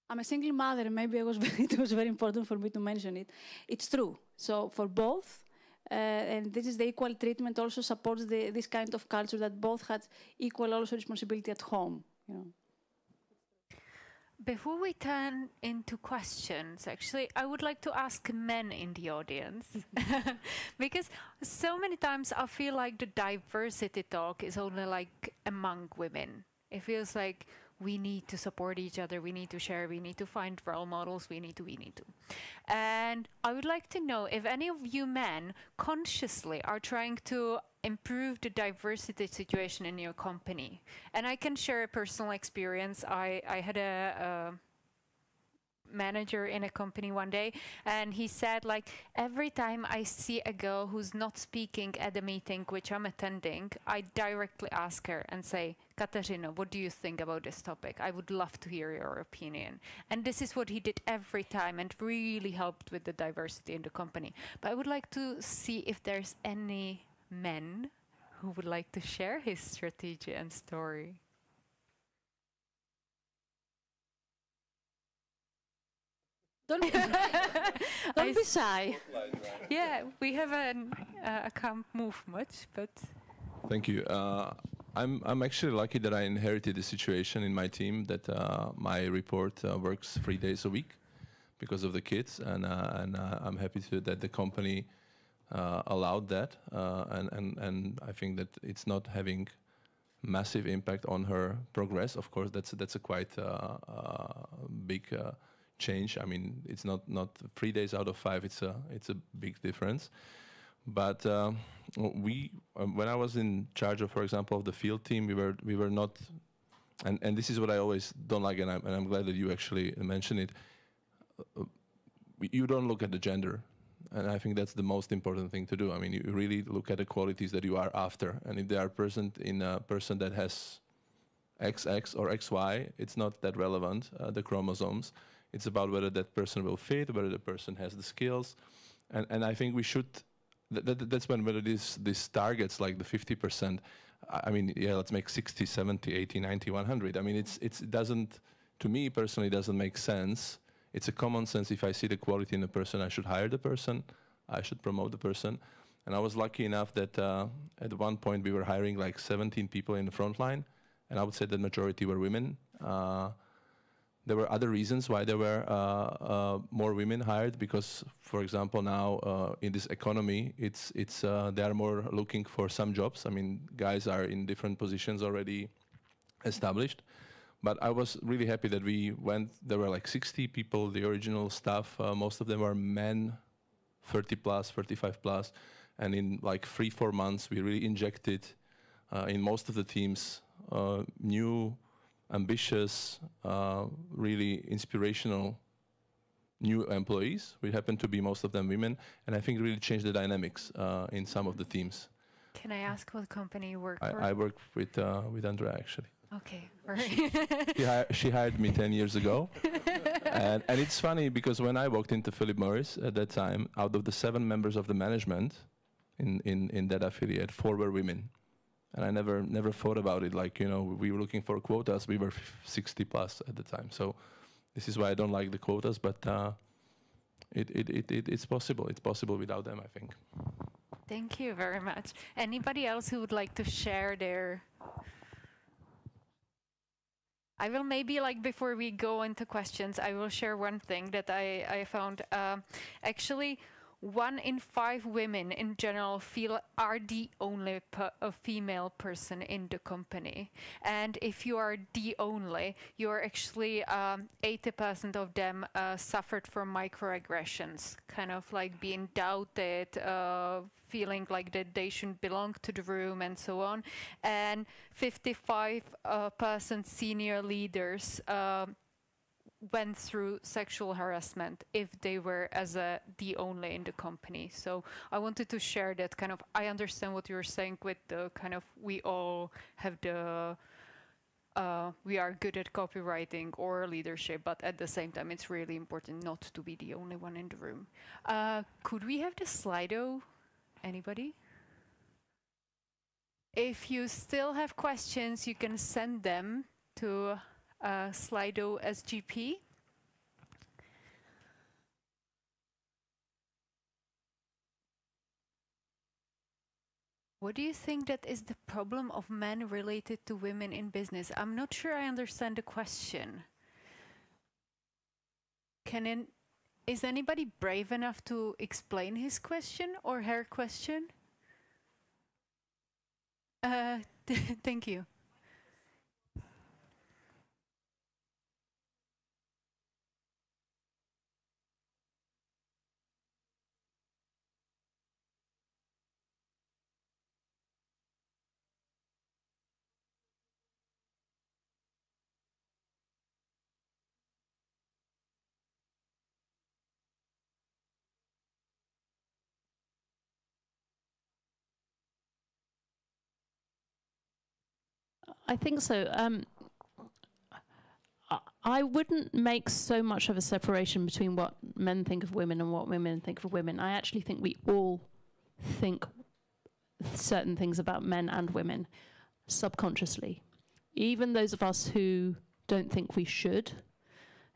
a single mother, and maybe it was very important for me to mention it. It's true. So for both, and this is the equal treatment also supports this kind of culture that both had equal also responsibility at home. Before we turn into questions, actually, I would like to ask men in the audience. Because so many times I feel like the diversity talk is only like among women. It feels like we need to support each other, we need to share, we need to find role models, we need to. And I would like to know if any of you men consciously are trying to improve the diversity situation in your company. And I can share a personal experience. I had a manager in a company one day, and he said, like, every time I see a girl who's not speaking at a meeting which I'm attending, I directly ask her and say, Katarzyna, what do you think about this topic? I would love to hear your opinion. And this is what he did every time, and really helped with the diversity in the company. But I would like to see if there's any men who would like to share his strategy and story. Don't be shy. Yeah, we have I can't move much, but. Thank you. I'm actually lucky that I inherited the situation in my team that my report works 3 days a week because of the kids, and I'm happy that the company allowed that, and I think that it's not having massive impact on her progress. Of course, that's a quite big change. I mean, it's not 3 days out of 5. It's a big difference. But when I was in charge of, for example, of the field team, we were not, and this is what I always don't like, and I'm glad that you actually mentioned it. You don't look at the gender, and I think that's the most important thing to do. I mean, you really look at the qualities that you are after, and if they are present in a person that has XX or XY, it's not that relevant, the chromosomes. It's about whether that person will fit, whether the person has the skills, and I think we should. That's when whether these targets like the 50%. I mean, yeah, let's make 60, 70, 80, 90, 100. I mean, it doesn't, to me personally, doesn't make sense. It's a common sense. If I see the quality in the person, I should hire the person. I should promote the person. And I was lucky enough that at one point we were hiring like 17 people in the front line, and I would say the majority were women. There were other reasons why there were more women hired, because, for example, now in this economy, they are more looking for some jobs. I mean, guys are in different positions already established. But I was really happy that we went. There were like 60 people, the original staff. Most of them were men, 30 plus, 35 plus, and in like 3-4 months, we really injected in most of the teams new, ambitious, really inspirational new employees. We happen to be most of them women, and I think it really changed the dynamics in some of the teams. Can I ask what company you work for? I work with Andrea, actually. Okay, right. She hired me 10 years ago, And it's funny because when I walked into Philip Morris at that time, out of the 7 members of the management in that affiliate, 4 were women. And I never thought about it. Like, we were looking for quotas. We were 60 plus at the time. So this is why I don't like the quotas, but it's possible. It's possible without them, I think. Thank you very much. Anybody else who would like to share their... I will maybe, before we go into questions, I will share one thing that I found. Actually, 1 in 5 women in general are the only female person in the company. And if you are the only, you're actually 80% of them suffered from microaggressions, kind of like being doubted, feeling like that they shouldn't belong to the room and so on. And 55% senior leaders went through sexual harassment if they were the only in the company. So I wanted to share that kind of, I understand what you're saying with the kind of, we all have we are good at copywriting or leadership, but at the same time, it's really important not to be the only one in the room. Could we have the Slido? Anybody? If you still have questions, you can send them to Slido SGP. What do you think that is the problem of men related to women in business? I'm not sure I understand the question. Is anybody brave enough to explain his question or her question? Thank you. I think so. I wouldn't make so much of a separation between what men think of women and what women think of women. I actually think we all think certain things about men and women subconsciously. Even those of us who don't think we should.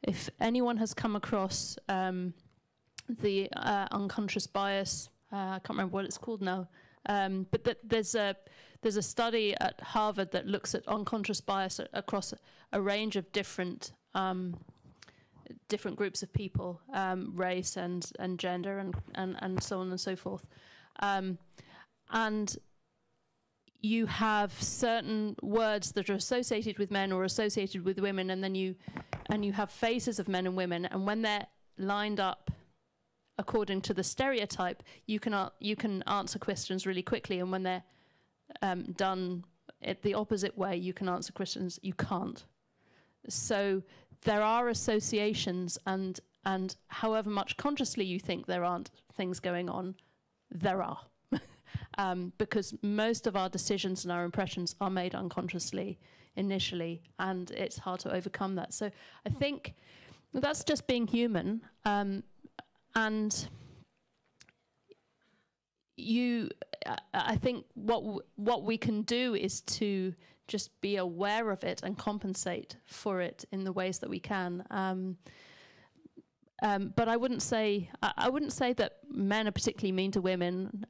If anyone has come across the unconscious bias, I can't remember what it's called now, but there's a study at Harvard that looks at unconscious bias across a range of different groups of people, race and gender and so on and so forth. And you have certain words that are associated with men or associated with women, and then you have faces of men and women, and when they're lined up according to the stereotype, you can answer questions really quickly, and when they're done it the opposite way, you can answer questions you can't. So there are associations, and however much consciously you think there aren't things going on, there are. Because most of our decisions and our impressions are made unconsciously initially, and it's hard to overcome that. So I think that's just being human. And I think what we can do is to just be aware of it and compensate for it in the ways that we can. But I wouldn't say that men are particularly mean to women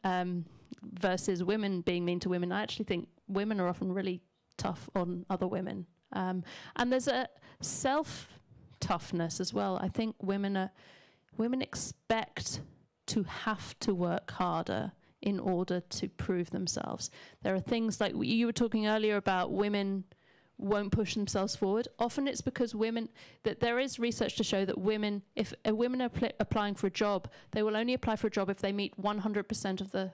versus women being mean to women. I actually think women are often really tough on other women, and there's a self-toughness as well. I think women expect to have to work harder in order to prove themselves. There are things like you were talking earlier about women won't push themselves forward. Often it's because that there is research to show that if women are applying for a job, they will only apply for a job if they meet 100% of the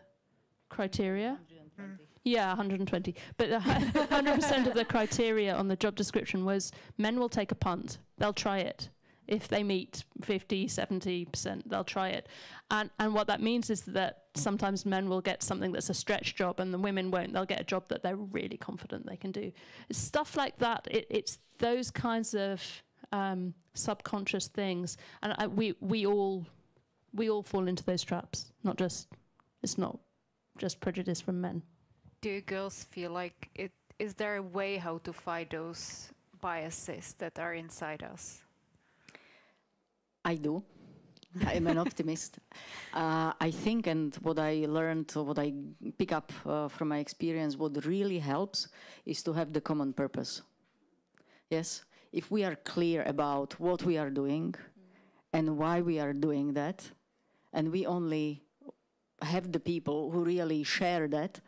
criteria. 120. Yeah, 120. But 100% of the criteria on the job description was men will take a punt. They'll try it. If they meet 50, 70%, they'll try it. And what that means is that sometimes men will get something that's a stretch job and the women won't. They'll get a job that they're really confident they can do. It's stuff like that. It's those kinds of subconscious things, and we all fall into those traps. It's not just prejudice from men. Do you girls feel like it? Is there a way how to fight those biases that are inside us? I do. I'm an optimist. I think, and what I learned, or what I pick up from my experience, what really helps is to have the common purpose. Yes, if we are clear about what we are doing and why we are doing that, and we only have the people who really share that,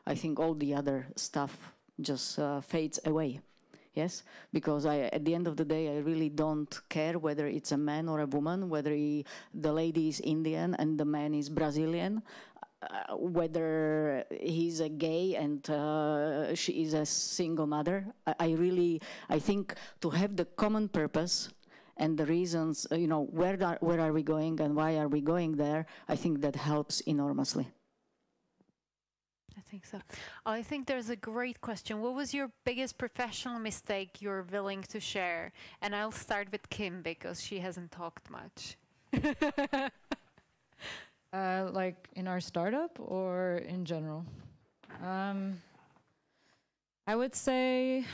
I think all the other stuff just fades away. Yes, because at the end of the day, I really don't care whether it's a man or a woman, whether the lady is Indian and the man is Brazilian, whether he's a gay and she is a single mother. I think to have the common purpose and the reasons, where are we going and why are we going there, I think that helps enormously. I think so. I think there's a great question. What was your biggest professional mistake you're willing to share? And I'll start with Kim because she hasn't talked much. Like in our startup or in general? I would say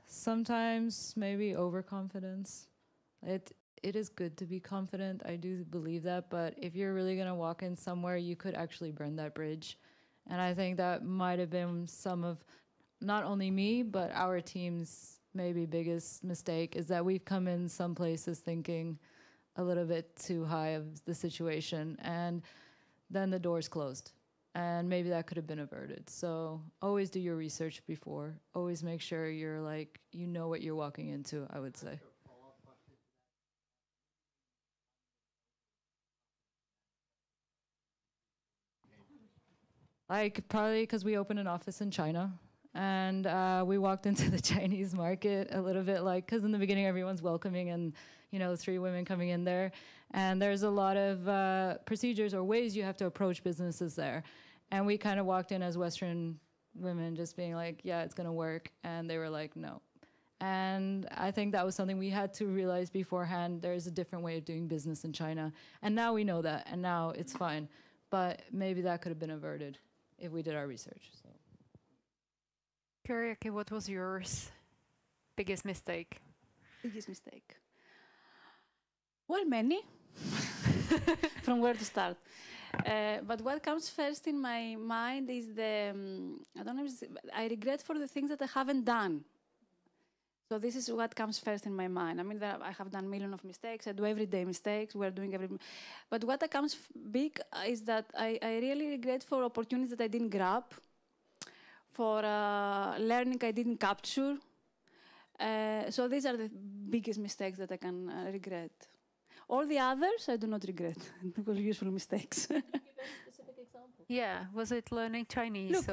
sometimes maybe overconfidence. It is good to be confident. I do believe that. But if you're really going to walk in somewhere, you could actually burn that bridge. And I think that might have been some of not only me, but our team's maybe biggest mistake is that we've come in some places thinking a little bit too high of the situation, and then the door's closed. And maybe that could have been averted. So always do your research before. Always make sure you're you know what you're walking into, I would say. Probably because we opened an office in China, and we walked into the Chinese market a little bit because in the beginning everyone's welcoming and, 3 women coming in there. And there's a lot of procedures or ways you have to approach businesses there. And we kind of walked in as Western women just being like, yeah, it's going to work. And they were like, no. And I think that was something we had to realize beforehand. There's a different way of doing business in China. And now we know that, and now it's fine. But maybe that could have been averted if we did our research. So. Kyriaki, what was yours biggest mistake? Biggest mistake? Well, many. From where to start? But what comes first in my mind is I regret for the things that I haven't done. So this is what comes first in my mind. I mean, I have done millions of mistakes. I do everyday mistakes. We're doing But what comes big is that I really regret for opportunities that I didn't grab, for learning I didn't capture. So these are the biggest mistakes that I can regret. All the others I do not regret because useful mistakes. Can you give a specific example? Yeah, was it learning Chinese?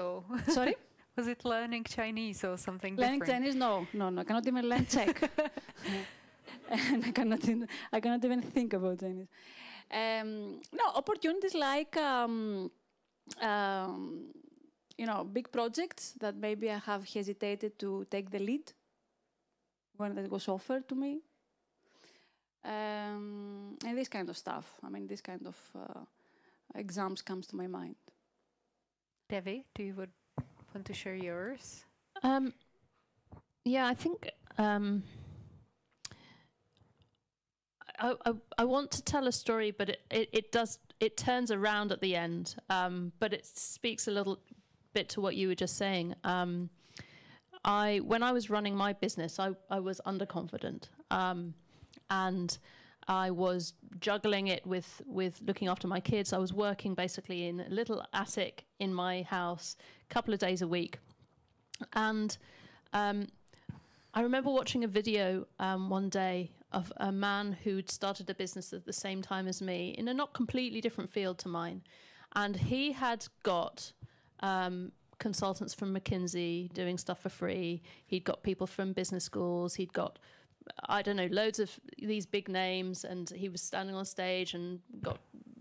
Sorry? Was it learning Chinese or something learning different? Chinese? No. I cannot even learn Czech. And I cannot even think about Chinese. No, opportunities like, big projects that maybe I have hesitated to take the lead when that was offered to me. And this kind of stuff. I mean, this kind of exams comes to my mind. Devi, do you want to share yours? Yeah, I think I want to tell a story, but it turns around at the end. But it speaks a little bit to what you were just saying. When I was running my business, I was underconfident, and I was juggling it with looking after my kids. I was working basically in a little attic in my house a couple of days a week. And I remember watching a video one day of a man who'd started a business at the same time as me in a not completely different field to mine. And he had got consultants from McKinsey doing stuff for free. He'd got people from business schools. He'd got, I don't know, loads of these big names, and he was standing on stage and got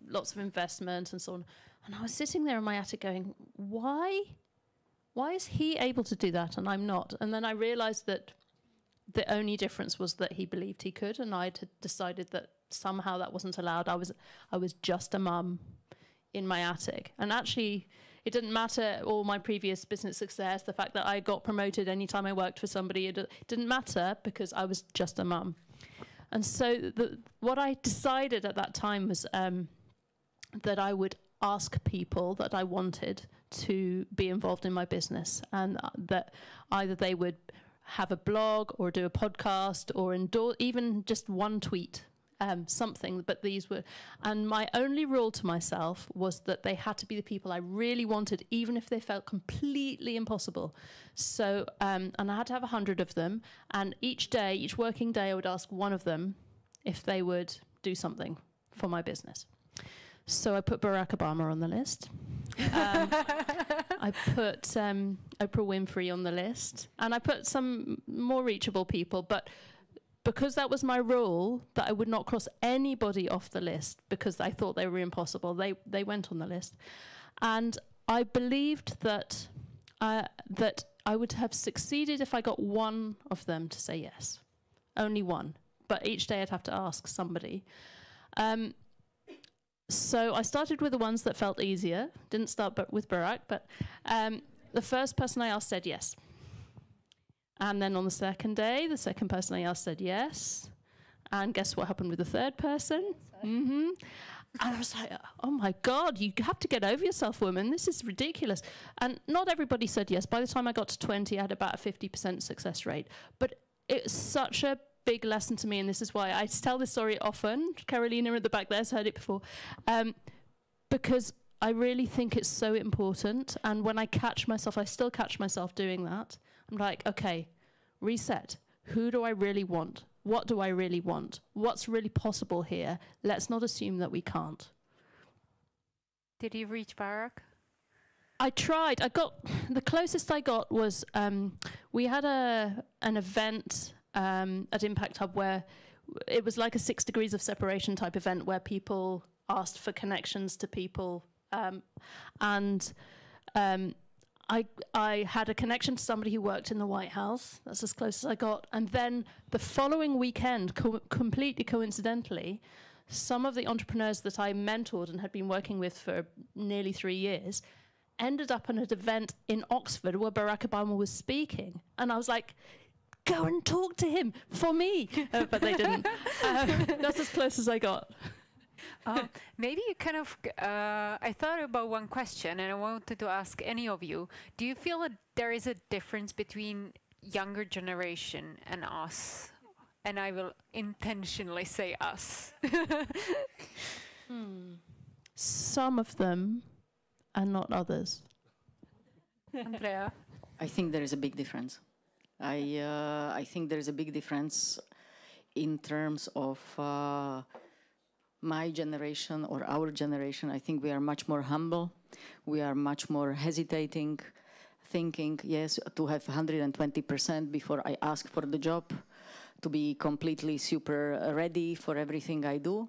lots of investment and so on. And I was sitting there in my attic going, why is he able to do that and I'm not? And then I realized that the only difference was that he believed he could, and I'd decided that somehow that wasn't allowed. I was just a mum in my attic. And actually, it didn't matter all my previous business success, the fact that I got promoted anytime I worked for somebody, it didn't matter because I was just a mum. And so what I decided at that time was that I would ask people that I wanted to be involved in my business, and that either they would have a blog or do a podcast or endorse, even just one tweet, something, but these were, and my only rule to myself was that they had to be the people I really wanted, even if they felt completely impossible. So, and I had to have 100 of them, and each day, each working day, I would ask one of them if they would do something for my business. So I put Barack Obama on the list. I put Oprah Winfrey on the list, and I put some more reachable people, but because that was my rule, that I would not cross anybody off the list because I thought they were impossible, they went on the list. And I believed that that I would have succeeded if I got one of them to say yes. Only one. But each day I'd have to ask somebody. So I started with the ones that felt easier. Didn't start with Barack, but the first person I asked said yes. And then on the second day, the second person I asked said yes. And guess what happened with the third person? Mm-hmm. And I was like, oh my God, you have to get over yourself, woman. This is ridiculous. And not everybody said yes. By the time I got to 20, I had about a 50% success rate. But it's such a big lesson to me, and this is why I tell this story often. Carolina at the back there has heard it before. Because I really think it's so important. And when I catch myself, I still catch myself doing that. I'm like, okay, reset. Who do I really want? What do I really want? What's really possible here? Let's not assume that we can't. Did you reach Barack? I tried. I got, the closest I got was, we had an event at Impact Hub where it was like a 6 degrees of separation type event where people asked for connections to people. I had a connection to somebody who worked in the White House. That's as close as I got. And then the following weekend, completely coincidentally, some of the entrepreneurs that I mentored and had been working with for nearly 3 years ended up at an event in Oxford where Barack Obama was speaking. And I was like, go and talk to him for me. But they didn't. That's as close as I got. Maybe you kind of, I thought about one question and I wanted to ask any of you. Do you feel that there is a difference between younger generation and us? And I will intentionally say us. Some of them and not others. Andrea? I think there is a big difference. I think there is a big difference in terms of my generation or our generation. I think we are much more humble. We are much more hesitating, thinking, yes, to have 120% before I ask for the job, to be completely super ready for everything I do.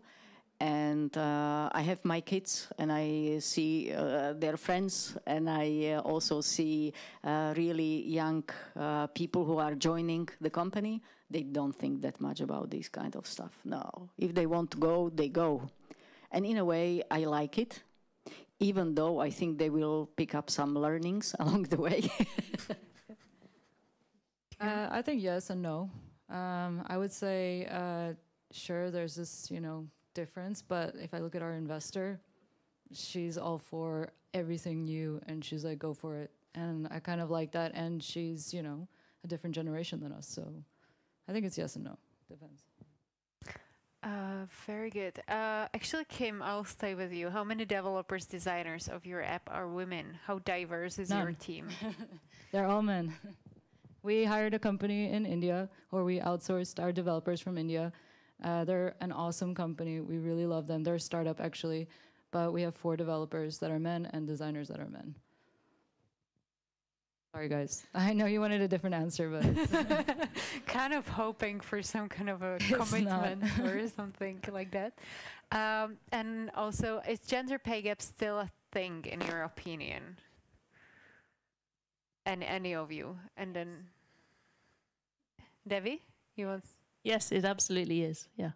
And I have my kids, and I see their friends, and I also see really young people who are joining the company. They don't think that much about this kind of stuff. No, if they want to go, they go. And in a way, I like it, even though I think they will pick up some learnings along the way. I think yes and no. I would say, sure, there's this, difference, but if I look at our investor, she's all for everything new, and she's like, go for it. And I kind of like that, and she's, a different generation than us, so I think it's yes and no. Depends. Very good. Actually, Kim, I'll stay with you. How many developers, designers of your app are women? How diverse is your team? They're all men. We hired a company in India, or we outsourced our developers from India. They're an awesome company. We really love them. They're a startup, actually. But we have 4 developers that are men and designers that are men. Sorry, guys. I know you wanted a different answer, but... kind of hoping for some kind of a commitment or something like that. And also, is gender pay gap still a thing, in your opinion? And any of you? And then... Devi? He wants. Yes, it absolutely is. Yeah.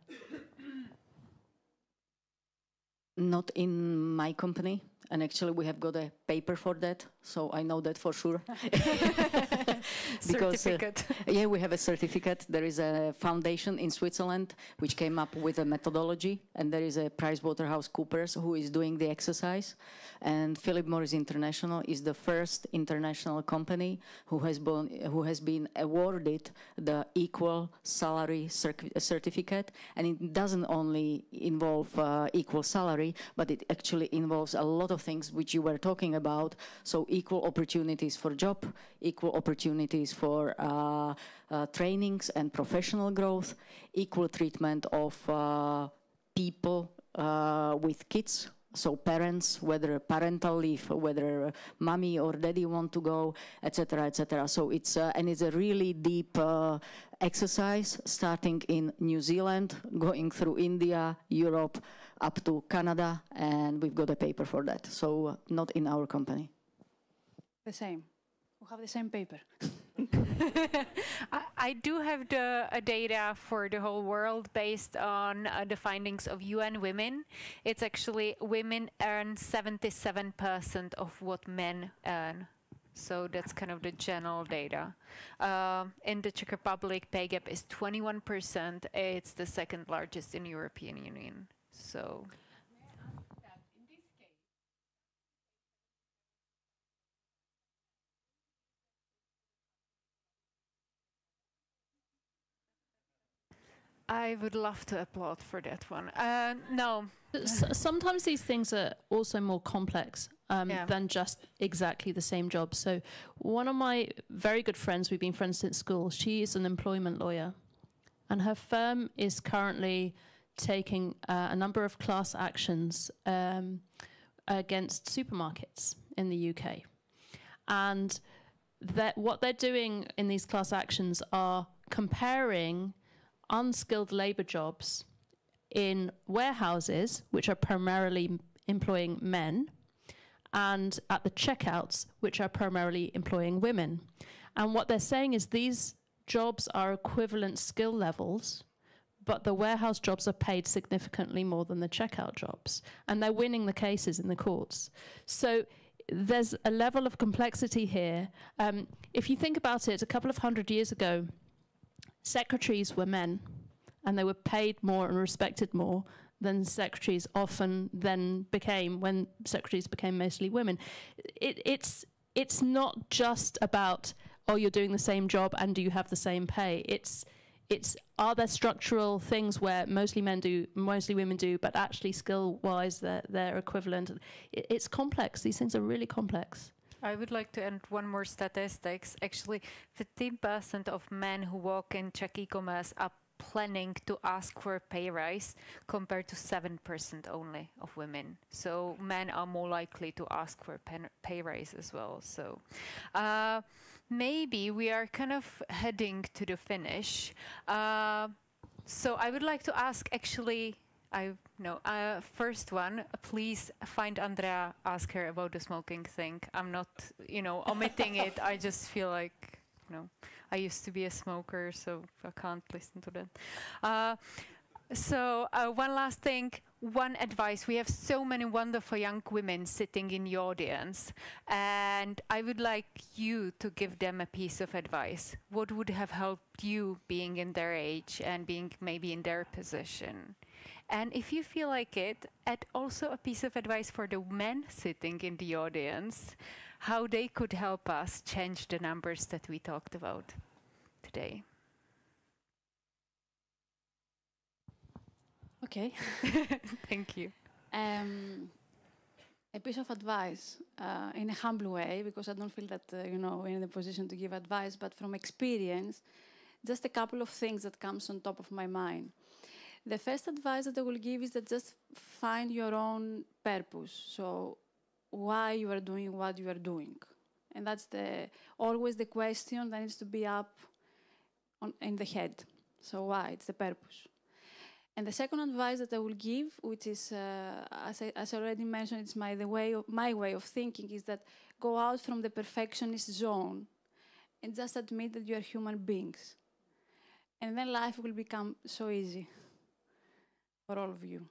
Not in my company. And actually, we have got a paper for that, so I know that for sure. Because, certificate. Yeah, we have a certificate. There is a foundation in Switzerland which came up with a methodology, and there is a PricewaterhouseCoopers who is doing the exercise. And Philip Morris International is the first international company who has been awarded the equal salary certificate. And it doesn't only involve equal salary, but it actually involves a lot of things which you were talking about. So equal opportunities for job, equal opportunities for trainings and professional growth, equal treatment of people with kids. So parents, whether parental leave, whether mommy or daddy want to go, etc., etc. So it's and it's a really deep exercise, starting in New Zealand, going through India, Europe, up to Canada, and we've got a paper for that. So not in our company. The same. We have the same paper. I do have the data for the whole world based on the findings of UN Women. It's actually women earn 77% of what men earn. So that's kind of the general data. In the Czech Republic, pay gap is 21%. It's the second largest in European Union. So. I would love to applaud for that one. No. Sometimes these things are also more complex than just exactly the same job. So one of my very good friends, we've been friends since school, she is an employment lawyer. And her firm is currently taking a number of class actions against supermarkets in the UK. And what they're doing in these class actions are comparing unskilled labor jobs in warehouses, which are primarily employing men, and at the checkouts, which are primarily employing women. And what they're saying is these jobs are equivalent skill levels, but the warehouse jobs are paid significantly more than the checkout jobs. And they're winning the cases in the courts. So there's a level of complexity here. If you think about it, a couple of 100 years ago, secretaries were men, and they were paid more and respected more than secretaries often then became when secretaries became mostly women. It's not just about, oh, you're doing the same job and do you have the same pay? It's are there structural things where mostly men do, mostly women do, but actually skill-wise they're equivalent? It's complex. These things are really complex. I would like to add one more statistics. Actually, 15% of men who work in Czech e-commerce are planning to ask for a pay rise compared to 7% only of women. So men are more likely to ask for a pay rise as well. So maybe we are kind of heading to the finish. So I would like to ask actually, first one, please find Andrea, ask her about the smoking thing. I'm not, omitting it. I just feel like, I used to be a smoker, so I can't listen to that. So one last thing, one advice. We have so many wonderful young women sitting in the audience, and I would like you to give them a piece of advice. What would have helped you being in their age and being maybe in their position? And if you feel like it, add also a piece of advice for the men sitting in the audience, how they could help us change the numbers that we talked about today. Okay. Thank you. A piece of advice in a humble way, because I don't feel that, we're in the position to give advice, but from experience, just a couple of things that comes on top of my mind. The first advice that I will give is that just find your own purpose. So why you are doing what you are doing. And that's always the question that needs to be up in the head. So why? It's the purpose. And the second advice that I will give, which is, as I already mentioned, it's my way of thinking, is that go out from the perfectionist zone and just admit that you are human beings. And then life will become so easy for all of you.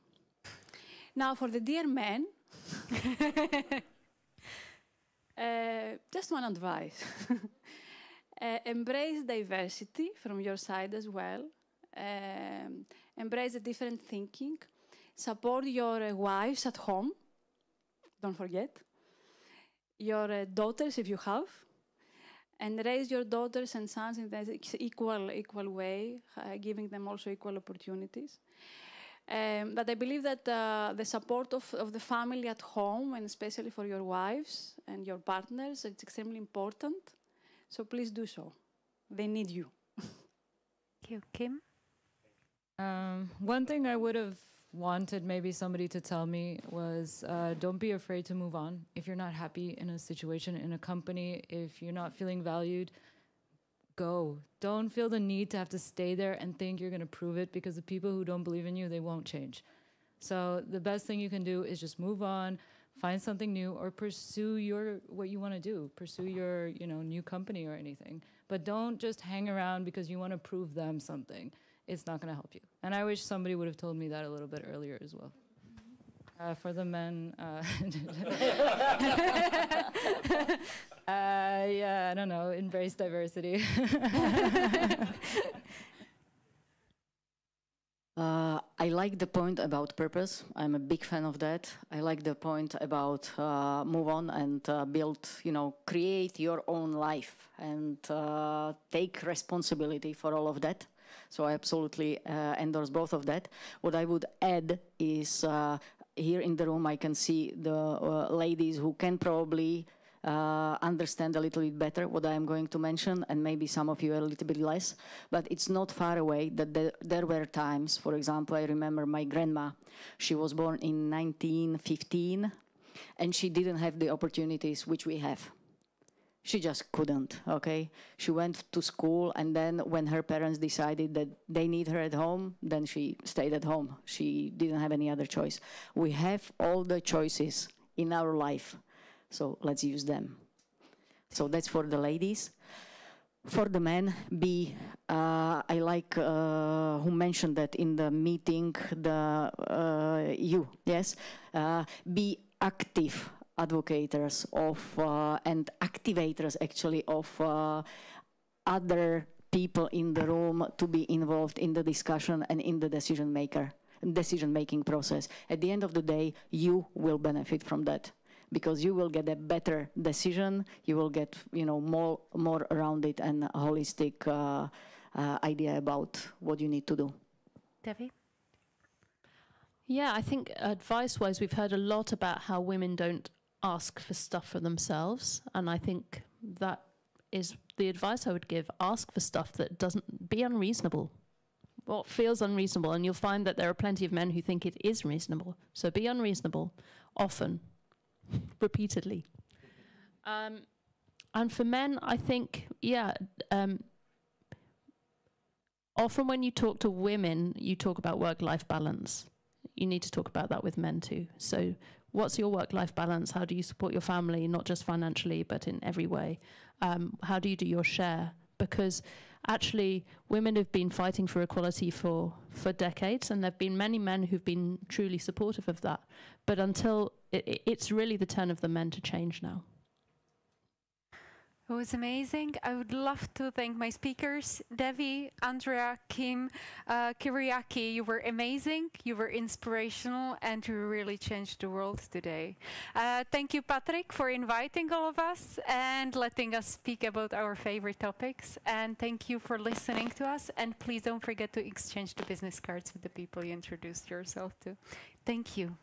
Now, for the dear men, just one advice. Embrace diversity from your side as well. Embrace the different thinking. Support your wives at home. Don't forget. Your daughters, if you have. And raise your daughters and sons in the equal way, giving them also equal opportunities. But I believe that the support of the family at home, and especially for your wives and your partners, it's extremely important. So please do so. They need you. Thank you. Kim? One thing I would have wanted maybe somebody to tell me was don't be afraid to move on. If you're not happy in a situation, in a company, if you're not feeling valued, go. Don't feel the need to have to stay there and think you're going to prove it, because the people who don't believe in you, they won't change. So the best thing you can do is just move on, find something new, or pursue what you want to do. Pursue your new company or anything. But don't just hang around because you want to prove them something. It's not going to help you. And I wish somebody would have told me that a little bit earlier as well. For the men, yeah, I don't know, embrace diversity. I like the point about purpose. I'm a big fan of that. I like the point about move on and build, create your own life and take responsibility for all of that. So I absolutely endorse both of that. What I would add is here in the room I can see the ladies who can probably understand a little bit better what I am going to mention, and maybe some of you a little bit less. But it's not far away that there were times, for example, I remember my grandma. She was born in 1915, and she didn't have the opportunities which we have. She just couldn't, okay? She went to school, and then when her parents decided that they need her at home, then she stayed at home. She didn't have any other choice. We have all the choices in our life, so let's use them. So that's for the ladies. For the men, I like who mentioned that in the meeting, be active advocates of and activators actually of other people in the room to be involved in the discussion and in the decision-making process. At the end of the day, you will benefit from that, because you will get a better decision, you will get more around it and a holistic idea about what you need to do. Debbie? Yeah, I think advice-wise, we've heard a lot about how women don't ask for stuff for themselves, and I think that is the advice I would give. Ask for stuff that doesn't be unreasonable. What feels unreasonable, and you'll find that there are plenty of men who think it is reasonable. So be unreasonable, often, repeatedly. And for men, I think, often when you talk to women, you talk about work-life balance. You need to talk about that with men too. So what's your work-life balance? How do you support your family, not just financially, but in every way? How do you do your share? Because actually, women have been fighting for equality for decades, and there have been many men who've been truly supportive of that. But until it's really the turn of the men to change now. It was amazing. I would love to thank my speakers, Devi, Andrea, Kim, Kyriaki. You were amazing, you were inspirational, and you really changed the world today. Thank you, Patrick, for inviting all of us and letting us speak about our favorite topics. And thank you for listening to us. And please don't forget to exchange the business cards with the people you introduced yourself to. Thank you.